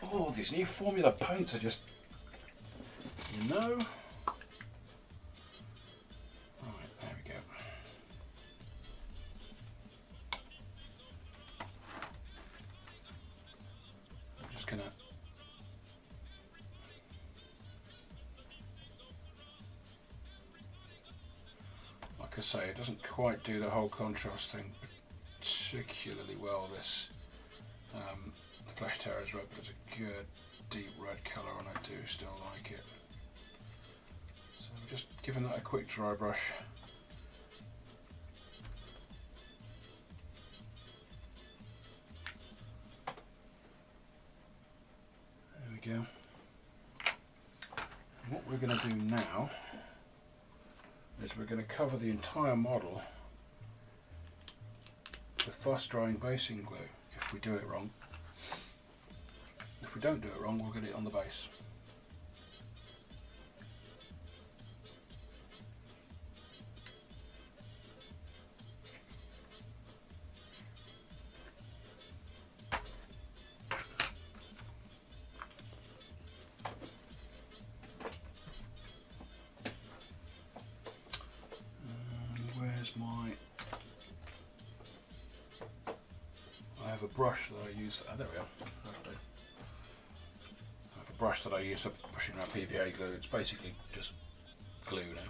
Oh, these new formula paints are just, you know. Like I say, it doesn't quite do the whole contrast thing particularly well, this Flesh Terror's red, but it's a good deep red colour and I do still like it. So I'm just giving that a quick dry brush. There we go. And what we're going to do now is we're going to cover the entire model with fast drying basing glue if we do it wrong. If we don't do it wrong, we'll get it on the base. I have a brush that I use for, there we are. That'll do. I have a brush that I use for pushing around PVA glue. It's basically just glue now.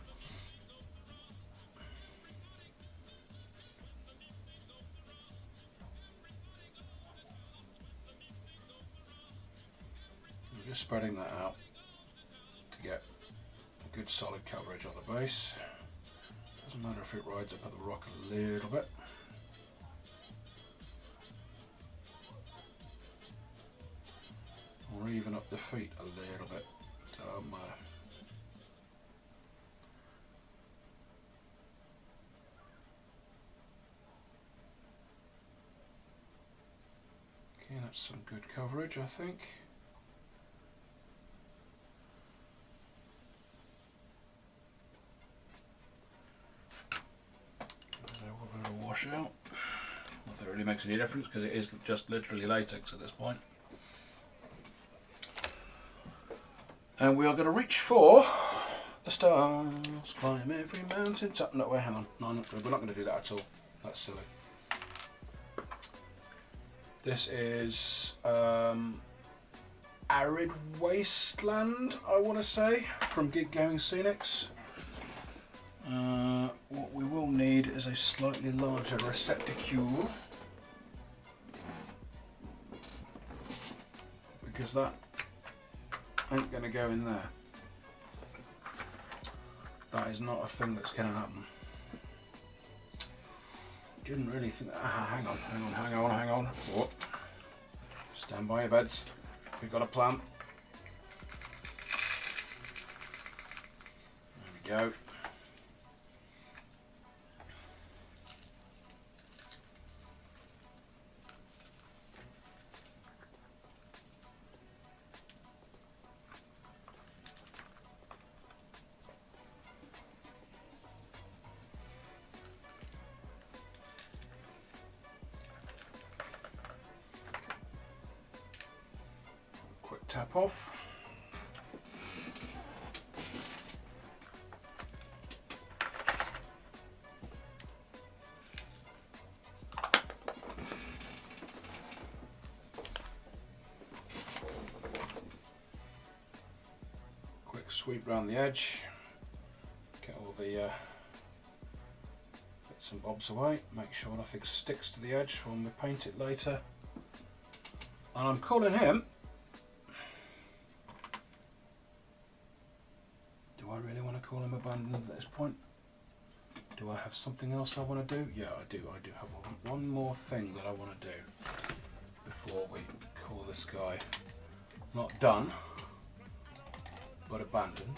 I'm just spreading that out to get a good solid coverage on the base. Doesn't matter if it rides up at the rock a little bit. Or even up the feet a little bit. Don't matter. Okay, that's some good coverage, I think. Wash out. Not that it really makes any difference because it is just literally latex at this point. And we are going to reach for the stars, climb every mountain top. No, wait, hang on. No, we're not going to do that at all. That's silly. This is arid wasteland, I want to say, from Gig Gaming Scenics. What we will need is a slightly larger receptacle, because that ain't going to go in there. That is not a thing that's going to happen. Didn't really think that. Hang on. Oh. Stand by your beds. We've got a plan. There we go. Tap off. Quick sweep around the edge. Get all the bits and bobs away. Make sure nothing sticks to the edge when we paint it later. And I'm calling him. Do I really want to call him abandoned at this point? Do I have something else I want to do? Yeah, I do. I do have one more thing that I want to do before we call this guy not done, but abandoned.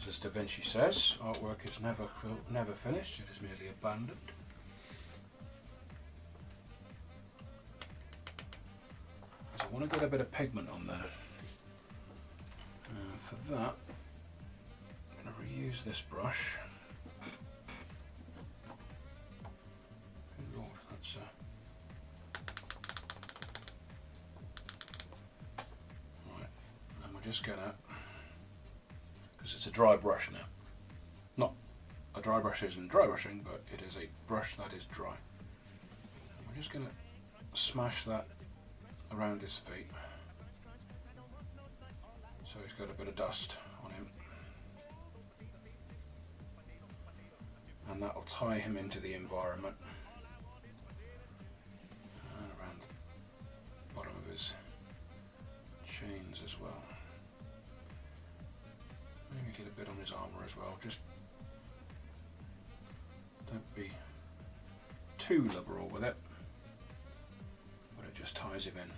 As Da Vinci says, artwork is never finished, it is merely abandoned. So I want to get a bit of pigment on there. For that, I'm going to reuse this brush. Good Lord, that's right. And we're just going to, because it's a dry brush now. Not a dry brush isn't dry brushing, but it is a brush that is dry. And we're just going to smash that around his feet. So he's got a bit of dust on him. And that will tie him into the environment. And around the bottom of his chains as well. Maybe get a bit on his armour as well. Just don't be too liberal with it. But it just ties him in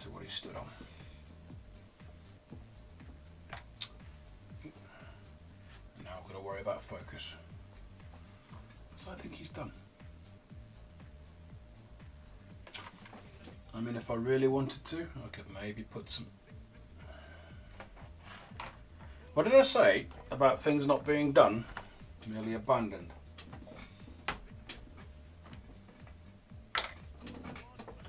to what he stood on. Got to worry about focus. So I think he's done. I mean, if I really wanted to, I could maybe put some... What did I say about things not being done? Merely abandoned.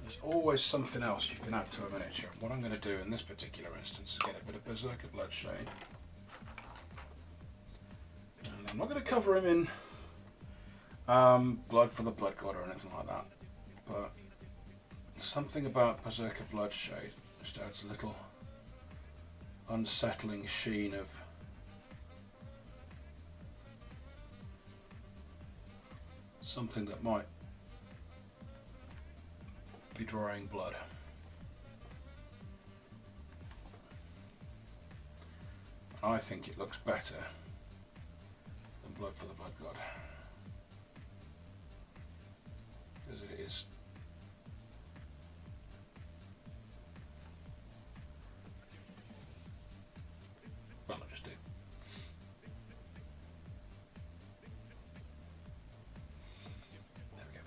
There's always something else you can add to a miniature. What I'm going to do in this particular instance is get a bit of Berserker Bloodshade. I'm not going to cover him in blood for the blood god or anything like that, but something about Berserker Bloodshade just adds a little unsettling sheen of something that might be drawing blood. I think it looks better than blood for the blood god, because it is well, I just do. There we go.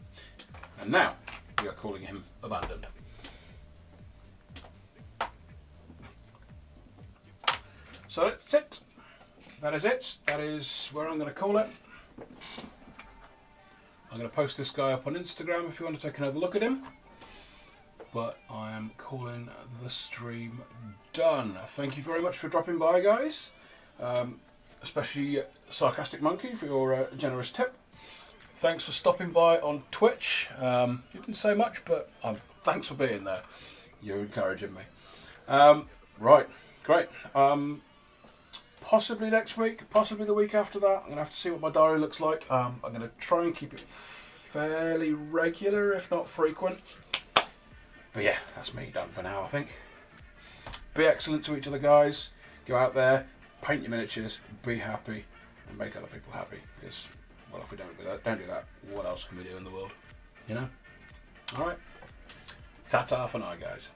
And now we are calling him abandoned. So that's it. That is it. That is where I'm going to call it. I'm going to post this guy up on Instagram if you want to take another look at him. But I am calling the stream done. Thank you very much for dropping by, guys. Especially Sarcastic Monkey for your generous tip. thanks for stopping by on Twitch. You didn't say much, but thanks for being there. You're encouraging me. Right, great. Possibly next week, possibly the week after that. I'm going to have to see what my diary looks like. I'm going to try and keep it fairly regular, if not frequent. But yeah, that's me done for now, I think. Be excellent to each of the guys. Go out there, paint your miniatures, be happy, and make other people happy. Because, well, if we don't do that, what else can we do in the world? You know? Alright. Ta-ta for now, guys.